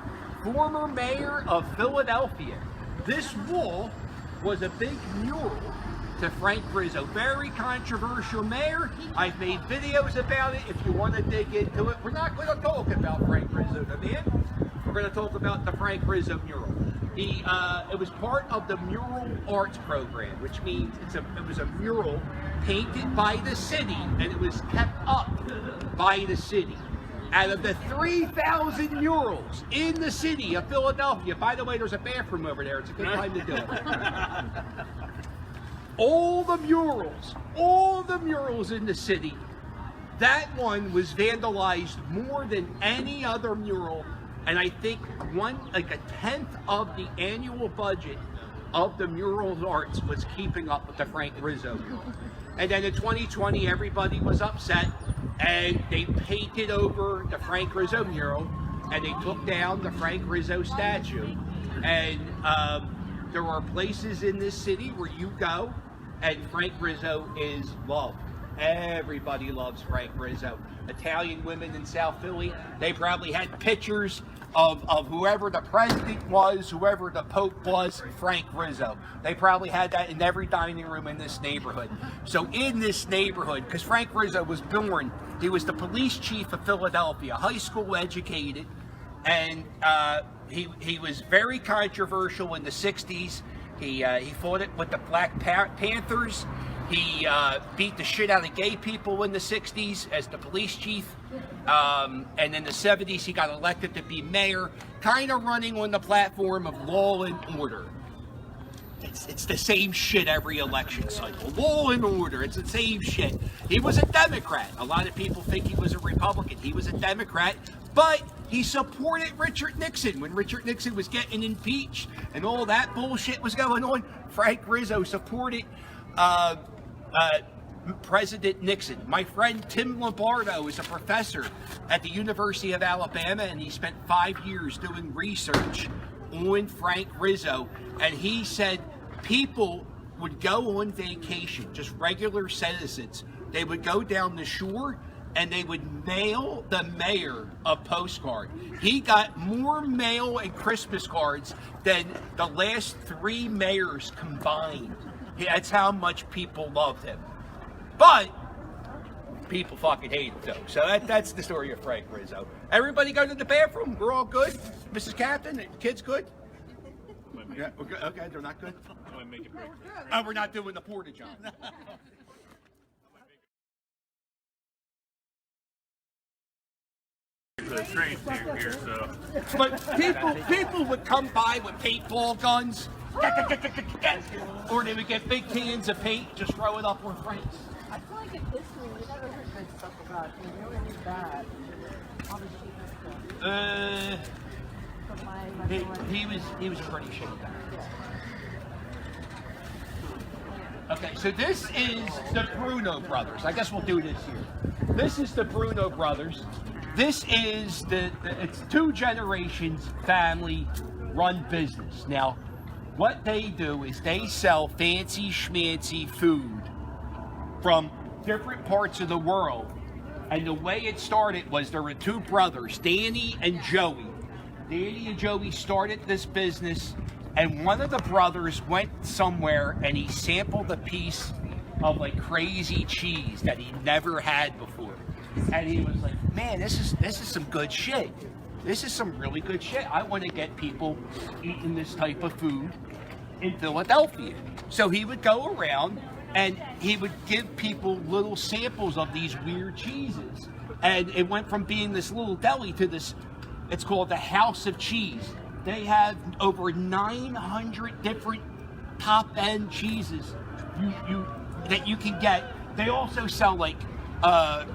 former mayor of Philadelphia. This wall was a big mural to Frank Rizzo. Very controversial mayor. I've made videos about it if you want to dig into it. We're not going to talk about Frank Rizzo, the man. We're going to talk about the Frank Rizzo mural. It was part of the mural arts program, which means it was a mural painted by the city, and it was kept up by the city. Out of the 3,000 murals in the city of Philadelphia, by the way, there's a bathroom over there. It's a good time to do it. all the murals in the city, that one was vandalized more than any other mural. And I think like a tenth of the annual budget of the mural arts was keeping up with the Frank Rizzo mural. And then in 2020, everybody was upset, and they painted over the Frank Rizzo mural, and they took down the Frank Rizzo statue. And there are places in this city where you go, and Frank Rizzo is loved. Everybody loves Frank Rizzo. Italian women in South Philly, they probably had pictures of whoever the president was, whoever the Pope was, Frank Rizzo. They probably had that in every dining room in this neighborhood. So in this neighborhood, because Frank Rizzo was born, he was the police chief of Philadelphia, high school educated, and he was very controversial in the 60s. He fought it with the Black Panthers. He beat the shit out of gay people in the 60s as the police chief. And in the 70s, he got elected to be mayor, kind of running on the platform of law and order. It's the same shit every election cycle. Law and order, it's the same shit. He was a Democrat. A lot of people think he was a Republican. He was a Democrat, but he supported Richard Nixon. When Richard Nixon was getting impeached and all that bullshit was going on, Frank Rizzo supported President Nixon. My friend Tim Lombardo is a professor at the University of Alabama, and he spent 5 years doing research on Frank Rizzo, and he said people would go on vacation, just regular citizens. They would go down the shore and they would mail the mayor a postcard. He got more mail and Christmas cards than the last 3 mayors combined. That's how much people loved him. But people fucking hate him too. So that's the story of Frank Rizzo. Everybody go to the bathroom? We're all good? Mrs. Captain, the kids good? Yeah, okay, they're not good? Oh, we're not doing the porta-john. The train team here, so. But people would come by with paintball guns, or they would get big cans of paint, just throw it up on Frank's. I feel like in history, we never heard good stuff about it. It really is bad. All the shit stuff. He was a pretty shitty guy. Okay, so this is the Bruno brothers. I guess we'll do this here. This is the Bruno brothers. This is it's 2 generations family run business. Now, what they do is they sell fancy schmancy food from different parts of the world. And the way it started was there were 2 brothers, Danny and Joey. Danny and Joey started this business, and one of the brothers went somewhere and he sampled a piece of like crazy cheese that he never had before. And he was like, man, this is some good shit. This is some really good shit. I want to get people eating this type of food in Philadelphia. So he would go around and he would give people little samples of these weird cheeses. And it went from being this little deli to this, it's called the House of Cheese. They have over 900 different top-end cheeses that you can get. They also sell like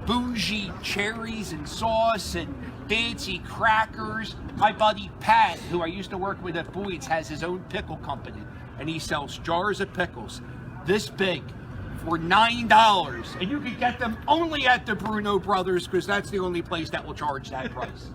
bougie cherries and sauce and fancy crackers. My buddy Pat, who I used to work with at Boyd's, has his own pickle company, and he sells jars of pickles this big for $9, and you can get them only at the Bruno Brothers, because that's the only place that will charge that price.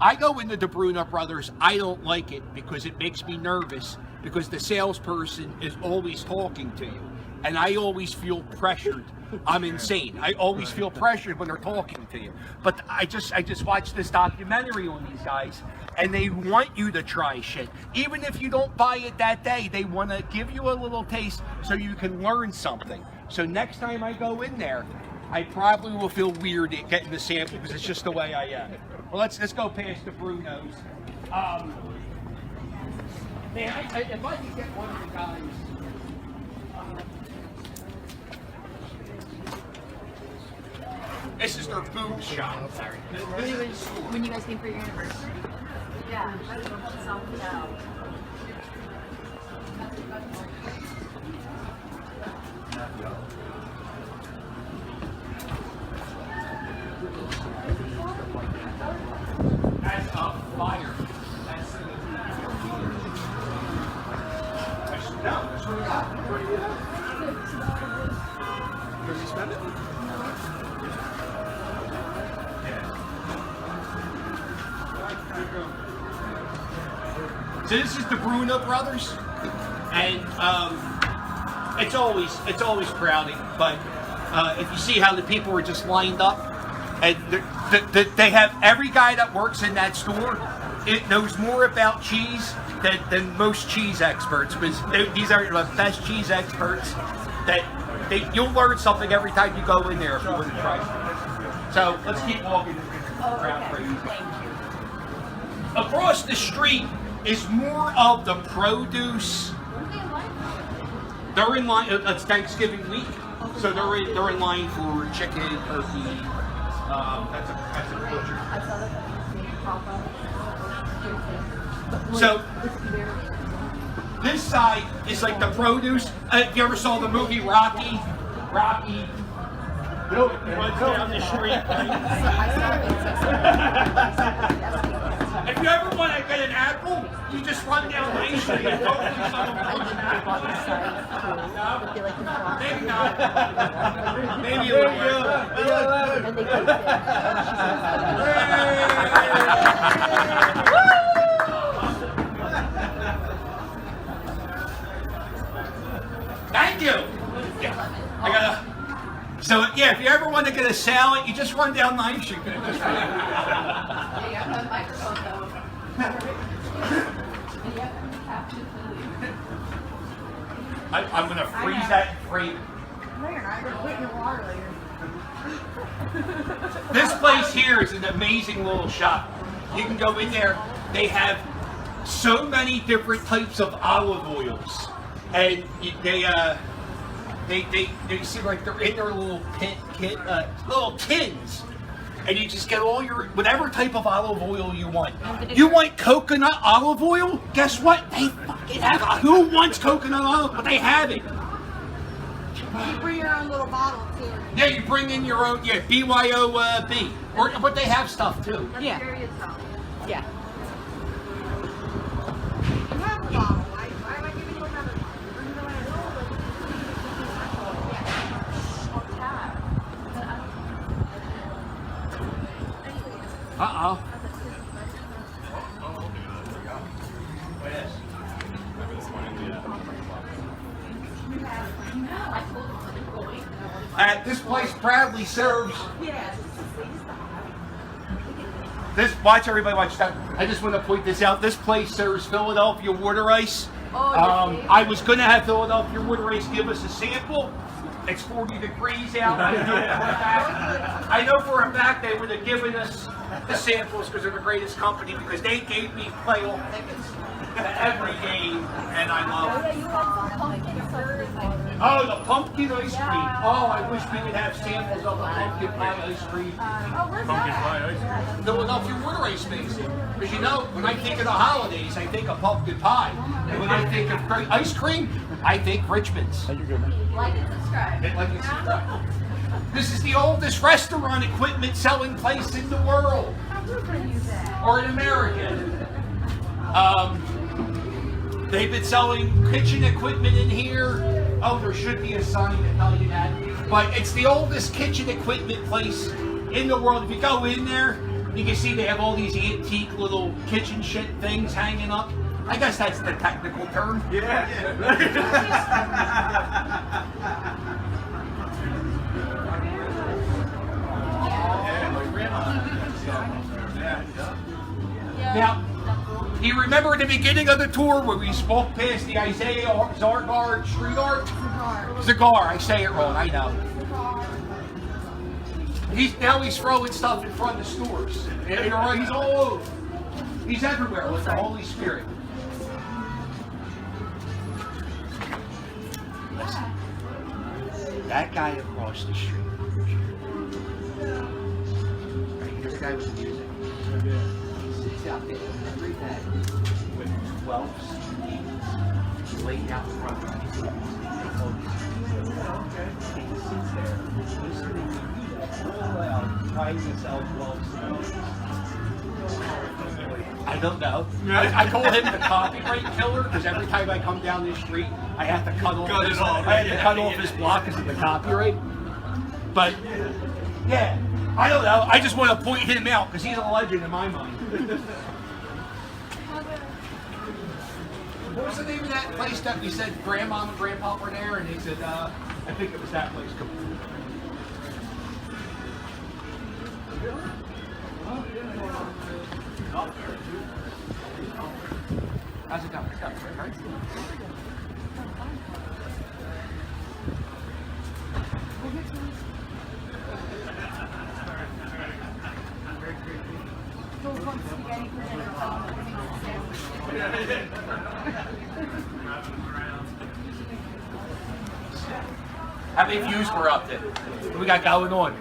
I go into the Bruno Brothers. I don't like it because it makes me nervous, because the salesperson is always talking to you, and I always feel pressured. I'm insane. I always feel pressured when they're talking to you. But I just watched this documentary on these guys, and they want you to try shit. Even if you don't buy it that day, they want to give you a little taste so you can learn something. So next time I go in there, I probably will feel weird at getting the sample, because it's just the way I am. Well, let's go past the Brunos. Man, if I could get one of the guys. This is their food shop. When you guys came for your anniversary? Yeah, something out. That's a fire. That's no, that's what we got. Does he spend it? So this is the Bruno Brothers, and it's always crowded. But if you see how the people are just lined up, and they have every guy that works in that store, it knows more about cheese than most cheese experts. Because these are the best cheese experts. You'll learn something every time you go in there if you want to try it. So let's keep walking. Across the street is more of the produce. They're in line. It's Thanksgiving week, so they're in line for chicken, turkey. That's a butcher. So this side is like the produce. If you ever saw the movie Rocky, runs down the street. If you ever want to get an apple, you just run down Main Street and hopefully someone wants an apple. No? Maybe not. Maybe a little Thank you. Yeah, I gotta. So yeah, if you ever want to get a salad, you just run down 9th Street. I'm gonna freeze that and frame it. No, you're not. You're putting your water later. This place here is an amazing little shop. You can go in there. They have so many different types of olive oils, and they seem like they're in their little little tins, and you just get all your whatever type of olive oil you want. You want coconut olive oil? Guess what? They fucking have it. Who wants coconut olive? But they have it. You bring your own little bottle too. Yeah, you bring in your own. Yeah, BYOB. But they have stuff too. Yeah. Yeah. You have a bottle. Why am I giving you another Uh-oh. This place proudly serves. Watch everybody watch that. I just want to point this out. This place serves Philadelphia water ice. I was going to have Philadelphia water ice give us a sample. It's 40 degrees out. I know for a fact they would have given us the samples because they're the greatest company, because they gave me playoff tickets to every game, and I love it. Oh, the pumpkin ice cream. Oh, I wish we could have samples of the pumpkin pie ice cream. Pumpkin pie ice cream. Philadelphia water ice makes it. Because you know, when I think of the holidays, I think of pumpkin pie. And when I think of great ice cream, I think Richmond's. Like and subscribe. Like and subscribe. This is the oldest restaurant equipment selling place in the world. Or in America. They've been selling kitchen equipment in here. Oh, there should be a sign to tell you that. But it's the oldest kitchen equipment place in the world. If you go in there, you can see they have all these antique little kitchen shit things hanging up. I guess that's the technical term. Yeah. Now, do you remember at the beginning of the tour where we spoke past the Isaiah Zargard street art? Cigar, I say it wrong, I know. Now he's throwing stuff in front of stores. He's all over. He's everywhere with the Holy Spirit. that guy across the street. Right, here's a guy with music. He sits out there every day with 12 CDs laid out in front of him. And he sits there listening to music all loud, trying to sell 12 CDs. I don't know. I call him the copyright killer because every time I come down this street, I have to cut off his block because of the copyright. But yeah, I don't know. I just want to point him out because he's a legend in my mind. What was the name of that place that you said Grandma and Grandpa were there, and they said, I think it was that place. Come on. How's it going? Right? How many views were up there? What we got going on?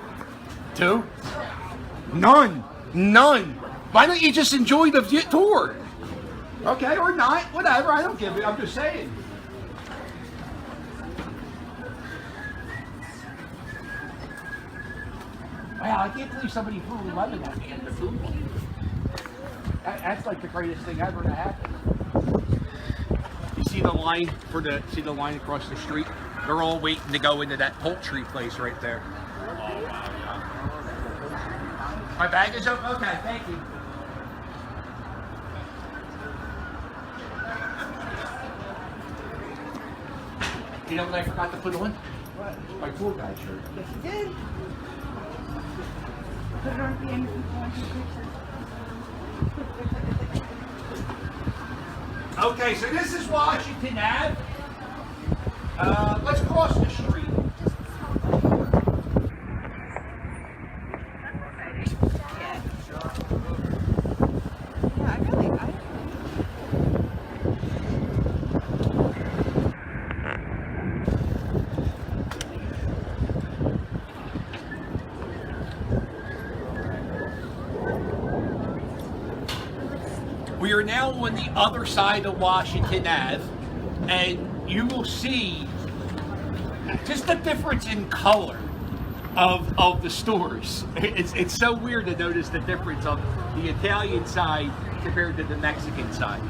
2? None. Why don't you just enjoy the tour? Okay, or not, whatever, I don't give it, I'm just saying. Wow, I can't believe somebody threw lemon at me at the food one. That's like the greatest thing ever to happen. You see the line across the street? They're all waiting to go into that poultry place right there. My bag is open? Okay, thank you. You know what I forgot to put on? What? My tour guide shirt. Yes, you did. Put it on at the end if you want your picture. Okay, so this is Washington Ave. Let's cross the street. We are now on the other side of Washington Ave, and you will see just the difference in color of the stores. It's so weird to notice the difference of the Italian side compared to the Mexican side.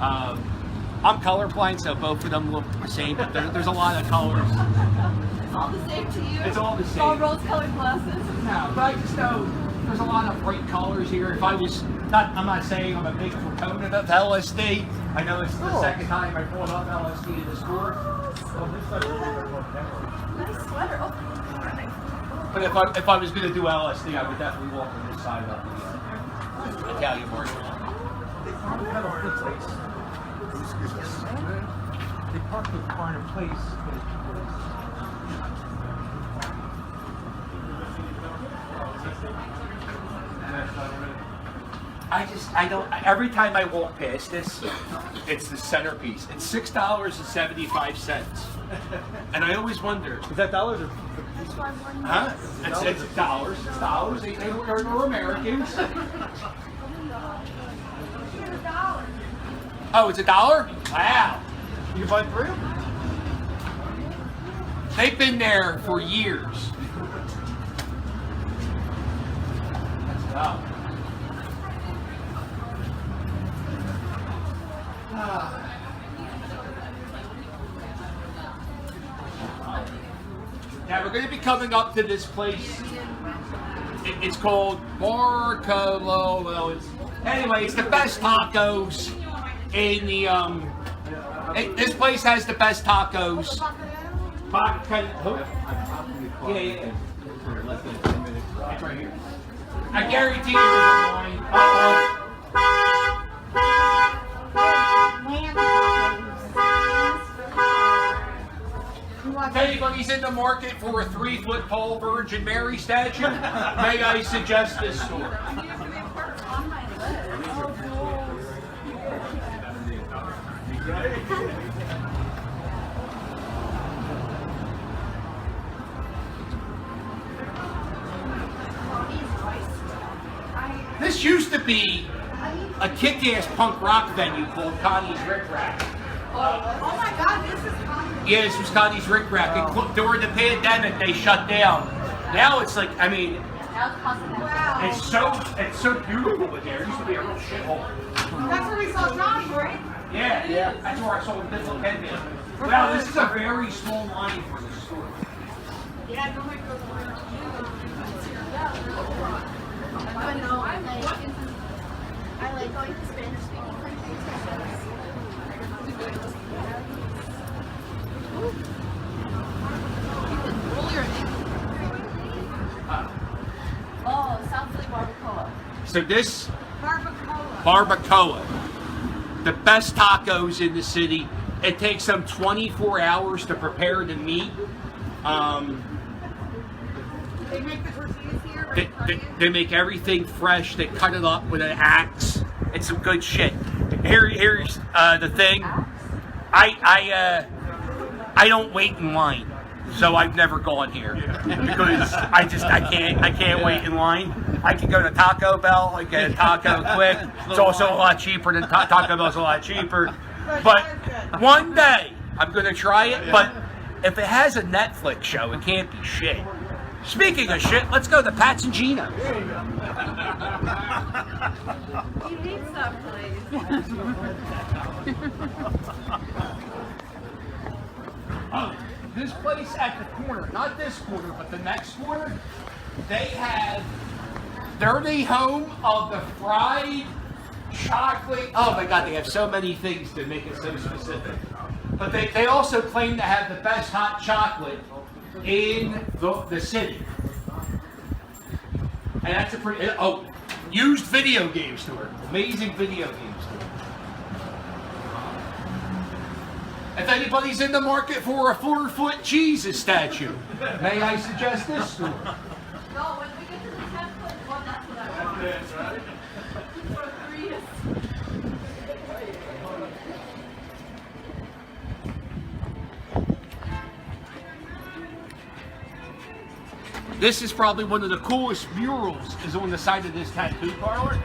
I'm colorblind, so both of them look the same, but there's a lot of colors. It's all the same to you? It's all the It's all same. rose-colored glasses? No, but I just know there's a lot of bright colors here. If I was I'm not saying I'm a big proponent of LSD. I know it's the second time I brought up LSD in the store. Nice sweater. Oh. But if I was going to do LSD, I would definitely walk on this side of the Italian market. They parked the car in a place. Every time I walk past this, it's the centerpiece. It's $6.75. And I always wonder. Is that dollars or? Huh? It's dollars. It's dollars. We're Americans. Oh, it's $1? Wow. You buy 3 of them? They've been there for years. Wow. Now we're going to be coming up to this place. It's called Barcolo. Well, anyway, it's the best tacos in the this place has the best tacos. Yeah. It's right here. I guarantee you there's a line. If anybody's in the market for a 3-foot tall Virgin Mary statue, may I suggest this store? this used to be a kick-ass punk rock venue called Connie's Rick Rack. Oh my God, this is fun. Yeah, this was Connie's Rick Rack. And during the pandemic, they shut down. Now it's like, I mean, Wow. it's so beautiful in there. It used to be a real shithole. That's where we saw Johnny, right? Yeah. That's where I saw the Little Ken Man. Wow, this is a very small line for the store. Yeah, don't make those But no, I like going to Spanish-speaking countries. Oh, sounds like barbacoa. So this barbacoa, the best tacos in the city. It takes them 24 hours to prepare the meat. They make the tortillas here. They make everything fresh. They cut it up with an axe. It's some good shit. Here's the thing. I don't wait in line, so I've never gone here because I can't wait in line. I can go to Taco Bell. I get a taco quick. It's also a lot cheaper than Taco Bell's a lot cheaper. But one day I'm gonna try it. But if it has a Netflix show, it can't be shit. Speaking of shit, let's go to Pat's and Gino's. You need stuff, please. This place at the corner, not this corner, but the next corner, they're the home of the fried chocolate. Oh my God, they have so many things to make it so specific. But they also claim to have the best hot chocolate in the city. And that's a pretty, used video game store. Amazing video game store. If anybody's in the market for a 4-foot Jesus statue, may I suggest this store? No, when we get to the 10-foot one, that's what I want. That's right. For 3 is... This is probably one of the coolest murals is on the side of this tattoo parlor.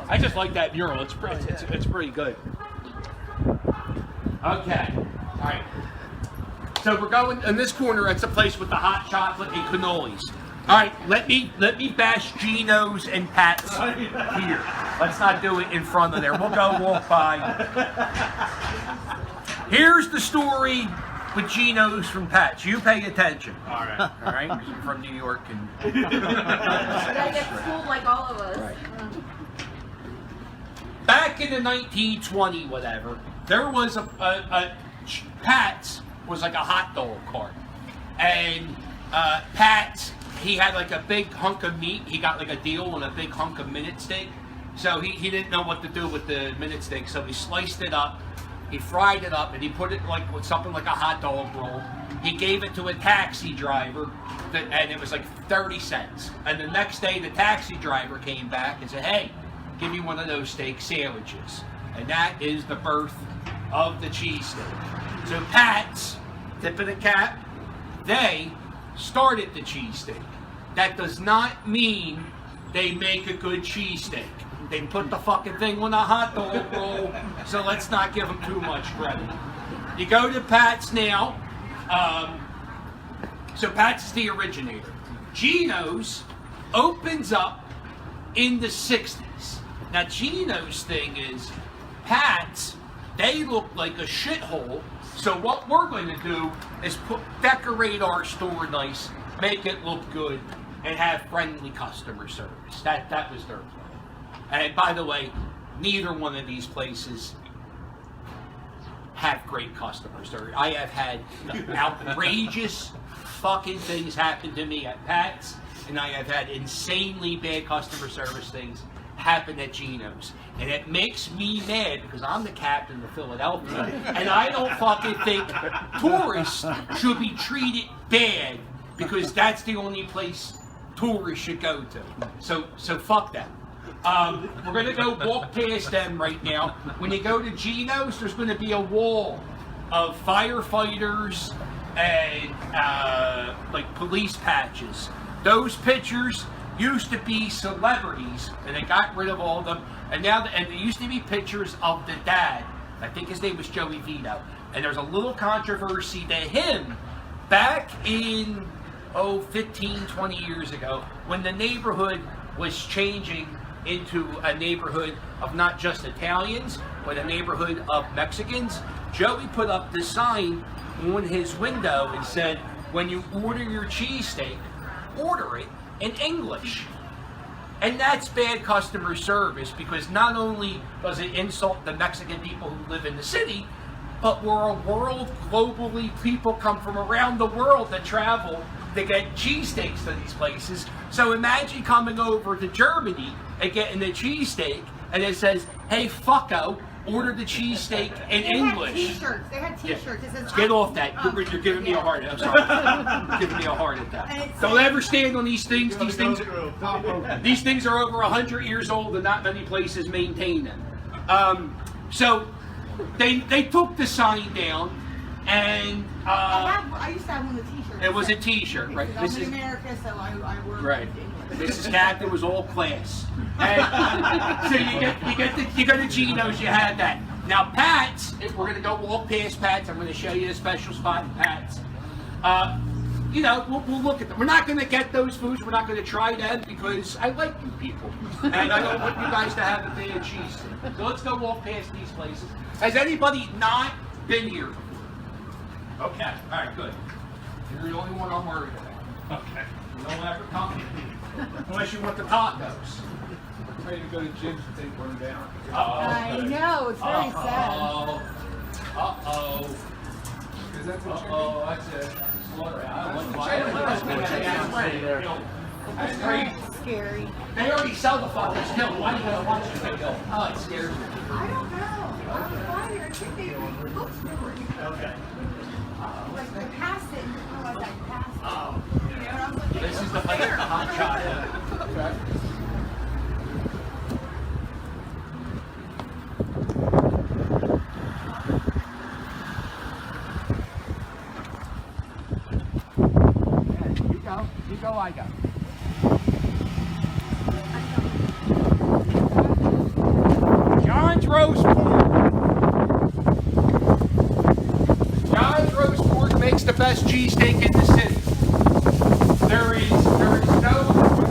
I just like that mural. It's pretty good. Okay. All right. So we're going in this corner. It's a place with the hot chocolate and cannolis. All right. Let me bash Gino's and Pat's here. Let's not do it in front of there. We'll go walk by. Here's the story with Gino's from Pat's. You pay attention. All right. All right. 'Cause you're from New York and. You gotta get schooled like all of us. Right. Back in the 1920 whatever, there was a Pat's was like a hot dog cart, and Pat's, he had like a big hunk of meat. He got like a deal on a big hunk of minute steak, so he didn't know what to do with the minute steak, so he sliced it up, he fried it up, and he put it like with something like a hot dog roll. He gave it to a taxi driver, and it was like 30 cents. And the next day, the taxi driver came back and said, "Hey, give me one of those steak sandwiches." And that is the birth of the cheesesteak. So Pat's, tip of the cap, they started the cheesesteak. That does not mean they make a good cheesesteak. They put the fucking thing on a hot dog roll, so let's not give them too much credit. You go to Pat's now. So Pat's is the originator. Gino's opens up in the 60s. Now Gino's thing is, Pat's, they look like a shithole, so what we're going to do is decorate our store nice, make it look good, and have friendly customer service. That was their plan. And by the way, neither one of these places have great customer service. I have had outrageous fucking things happen to me at Pat's, and I have had insanely bad customer service things happen at Gino's. And it makes me mad because I'm the captain of Philadelphia, and I don't fucking think tourists should be treated bad because that's the only place tourists should go to. So fuck that. We're going to go walk past them right now. When you go to Geno's, there's going to be a wall of firefighters and like police patches. Those pictures used to be celebrities, and they got rid of all of them. And now, and there used to be pictures of the dad. I think his name was Joey Vito. And there's a little controversy to him back in 15, 20 years ago, when the neighborhood was changing into a neighborhood of not just Italians, but a neighborhood of Mexicans. Joey put up this sign on his window and said, when you order your cheesesteak, order it in English. And that's bad customer service, because not only does it insult the Mexican people who live in the city, but we're a world, globally, people come from around the world that travel to get cheesesteaks to these places. So imagine coming over to Germany and getting a cheesesteak, and it says, hey, fucko, order the cheesesteak in English. They had t-shirts. It says, get off that. You're giving me a heart attack. I'm sorry. You're giving me a heart attack. Don't ever stand on these things. These things are over 100 years old, and not many places maintain them. So they took the sign down, and I used to have one of the t-shirts. it was a t-shirt, right? I'm in America, so I wore right. Mrs. Captain was all class. And so you go to Geno's, you had that. Now Pat's, we're gonna go walk past Pat's. I'm gonna show you a special spot in Pat's. You know, we'll look at them. We're not gonna get those foods. We're not gonna try them because I like you people, and I don't want you guys to have a bad cheese. So let's go walk past these places. Has anybody not been here? Okay. All right. Good. You're the only one I'm worried about. Okay. You don't ever come unless you want the tacos. I'm ready to go to gyms and take one down. I know, it's very sad. Uh-oh. Is that what That's it. That's crazy. Scary. They already sell the fucking still. Why do you want to watch the film? Oh, it scares me. I don't know. I was fine. I think they looked different. Okay. Like they passed it, and I was like, passed it. You know, and I was like, This is the hot shot. Okay. You go, I go. John's Roast Pork. John's Roast Pork makes the best cheesesteak in the city.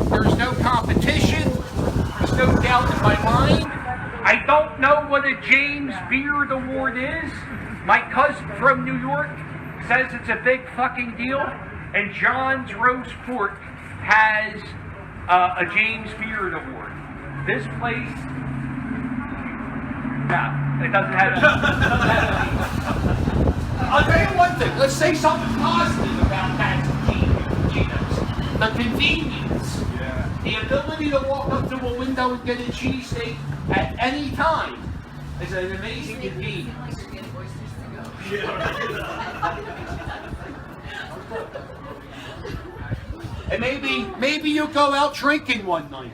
There's no competition. There's no doubt in my mind. I don't know what a James Beard Award is. My cousin from New York says it's a big fucking deal. And John's Roast Pork has a James Beard Award. This place, no, it doesn't have it. I'll tell you one thing. Let's say something positive about Pat's and Geno's. The convenience. Yeah. The ability to walk up to a window and get a cheesesteak at any time is an amazing convenience. And maybe you go out drinking one night,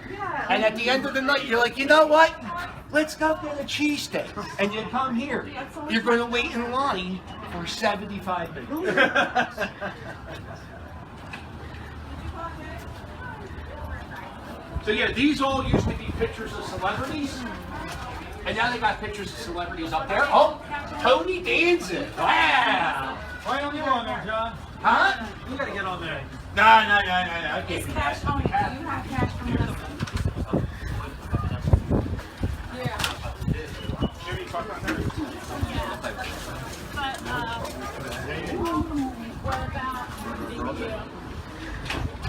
and at the end of the night you're like, you know what? Let's go get a cheesesteak. And you come here. You're going to wait in line for 75 minutes. So yeah, these all used to be pictures of celebrities, and now they got pictures of celebrities up there. Oh, Tony Danza. Wow. Why don't you on there, John? Huh? You gotta get on there. No. I can't do cash that. only. Do you have cash from this? Jimmy, talk on there. What about video?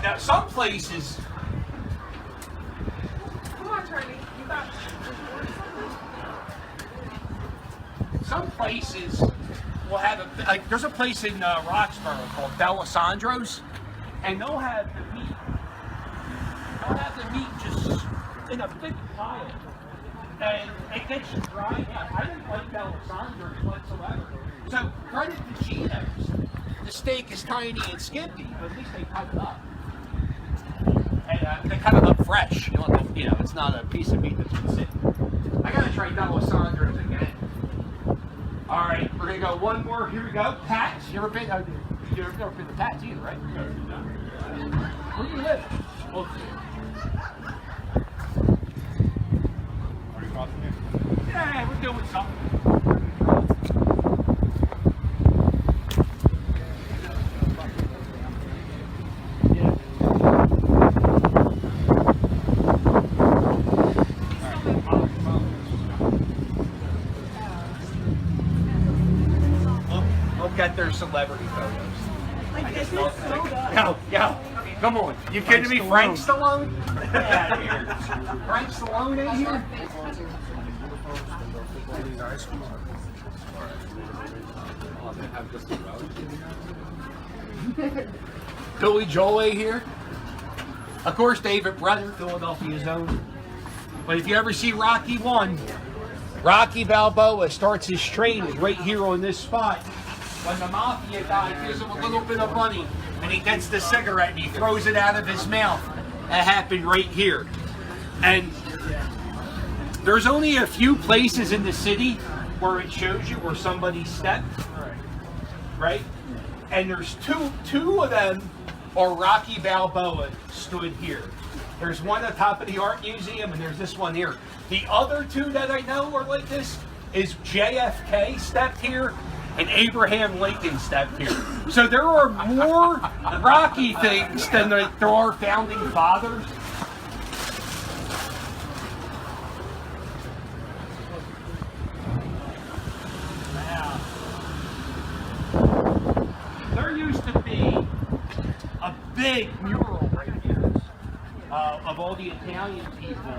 Now, some places, Come on, Charlie. You got. some places will have a, like, there's a place in Roxborough called D'Alessandro's, and they'll have the meat. They'll have the meat just in a big pile, and it gets dry. I didn't like D'Alessandro's whatsoever. So credit to Geno's. The steak is tiny and skimpy, but at least they cut it up. And they cut it up fresh. You know, it's not a piece of meat that's been sitting. I gotta try D'Alessandro's again. All right, we're gonna go one more. Here we go. Pat's. You ever been? You've never been to Pat's either, right? Where do you live? Are you crossing here? Yeah, we're doing something. Look at their celebrity photos. Yo, come on. You kidding me? Frank Stallone? Get out of here. Frank Stallone in here? Billy Joel here. Of course, David Brother, Philadelphia's own. But if you ever see Rocky 1, Rocky Balboa starts his training right here on this spot. When the mafia guy gives him a little bit of money and he gets the cigarette and he throws it out of his mouth. That happened right here. And there's only a few places in the city where it shows you where somebody stepped, right? And there's two of them are Rocky Balboa stood here. There's one at the top of the art museum and there's this one here. The other two that I know are like this is JFK stepped here and Abraham Lincoln stepped here. So there are more Rocky things than there are founding fathers. There used to be a big mural right here of all the Italian people,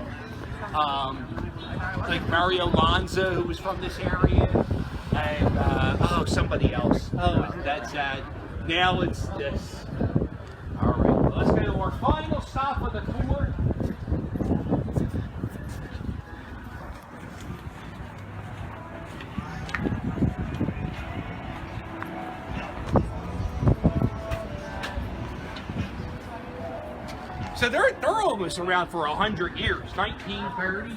like Mario Lanza, who was from this area, and somebody else. Oh, that's sad. Now it's this. All right, well, let's go to our final stop of the tour. So they're almost around for 100 years, 1930.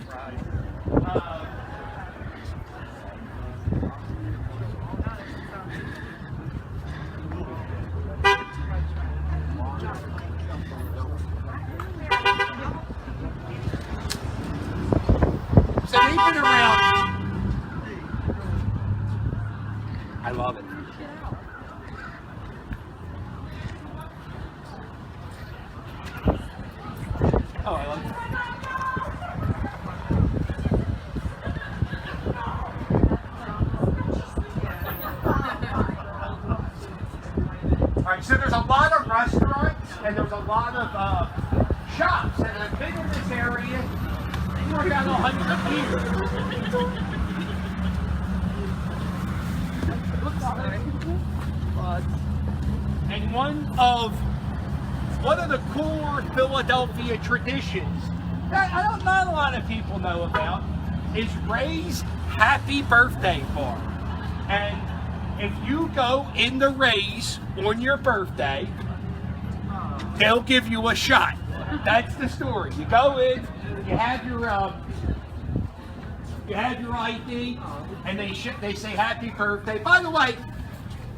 So they've been around. I love it. Oh, I love it. All right, so there's a lot of restaurants and there's a lot of shops, and I've been in this area for about 100 years. And one of the cooler Philadelphia traditions that not a lot of people know about is Ray's Happy Birthday Bar. And if you go in the Ray's on your birthday, they'll give you a shot. That's the story. You go in, you have your ID, and they say happy birthday. By the way,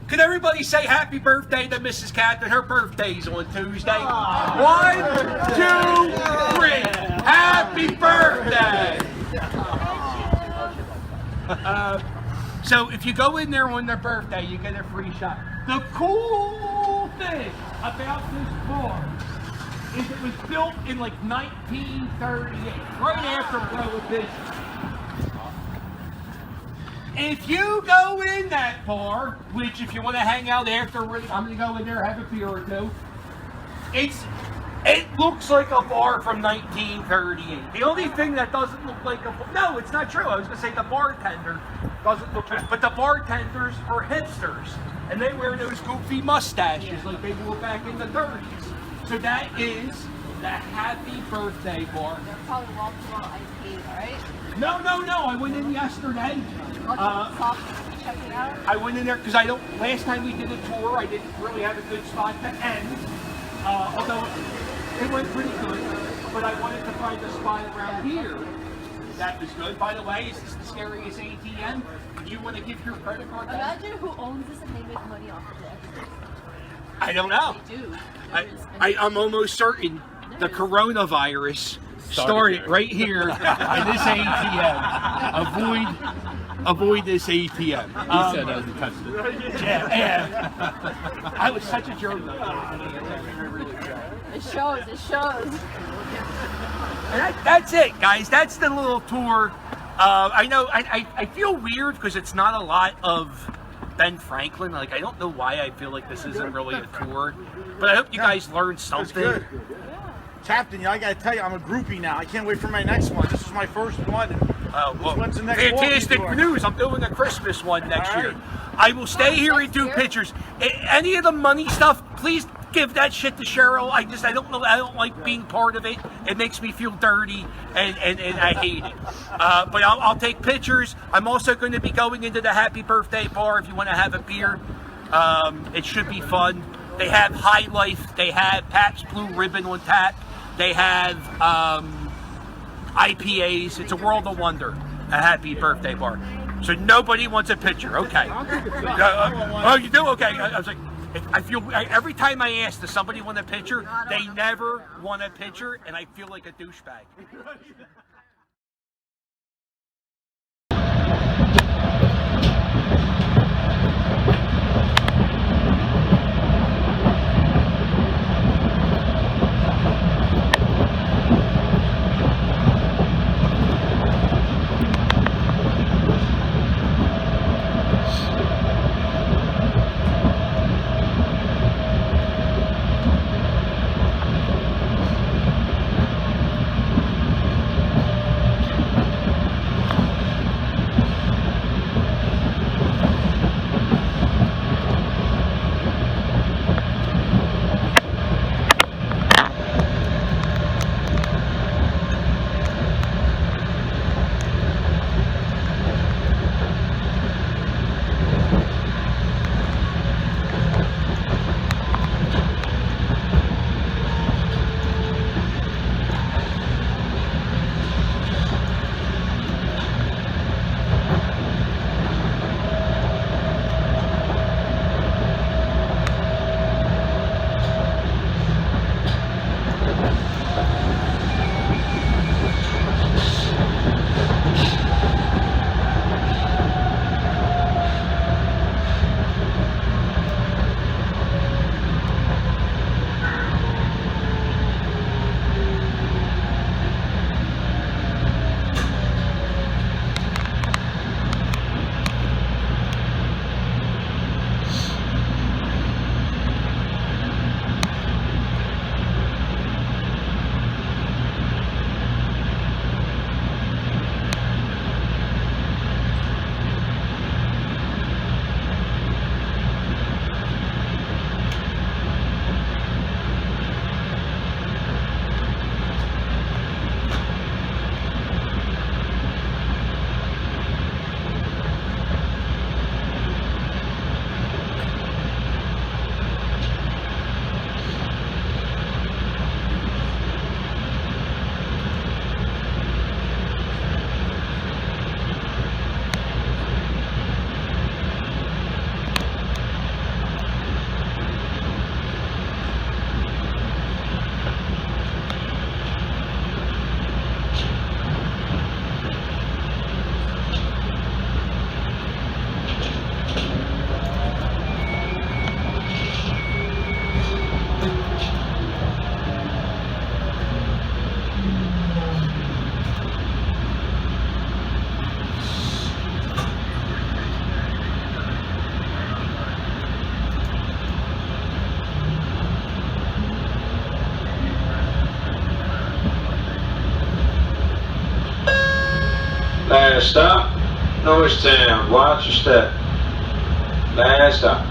could everybody say happy birthday to Mrs. Catherine? Her birthday's on Tuesday. 1, 2, 3. Happy birthday! So if you go in there on their birthday, you get a free shot. The cool thing about this bar is it was built in like 1938, right after Prohibition. If you go in that bar, which if you want to hang out afterwards, I'm going to go in there, have a beer or two. It looks like a bar from 1938. The only thing that doesn't look like a bar, no, it's not true. I was going to say the bartender doesn't look like, but the bartenders are hipsters. And they wear those goofy mustaches like they wore back in the 30s. So that is the Happy Birthday Bar. They're probably wall-to-wall ice cream, right? No. I went in yesterday. Check it out. I went in there because last time we did a tour, I didn't really have a good spot to end. Although It went pretty good, but I wanted to find a spot around here that was good. By the way, is this the scariest ATM? Do you want to give your credit card back? Imagine who owns this and they make money off of it. I don't know. They do. I'm almost certain the coronavirus started right here in this ATM. Avoid this ATM. He said hasn't touched it. Yeah. I was such a jerk. It shows. It shows. And that's it, guys. That's the little tour. I know I feel weird because it's not a lot of Ben Franklin. Like, I don't know why I feel like this isn't really a tour, but I hope you guys learned something. Good. Captain, I gotta tell you, I'm a groupie now. I can't wait for my next one. This is my first one. When's the next Fantastic walking tour? news. I'm doing a Christmas one next All right. year. I will stay here and do pictures. Any of the money stuff, please give that shit to Cheryl. I don't know. I don't like being part of it. It makes me feel dirty, and I hate it. But I'll take pictures. I'm also going to be going into the Happy Birthday bar if you want to have a beer. It should be fun. They have High Life. They have Pabst Blue Ribbon on tap. They have IPAs. It's a world of wonder. A Happy Birthday bar. So nobody wants a picture. Okay. Oh, you do? Okay. I was like, I feel every time I ask, does somebody want a picture? They never want a picture, and I feel like a douchebag. Last stop, Norristown. Watch your step. Last stop.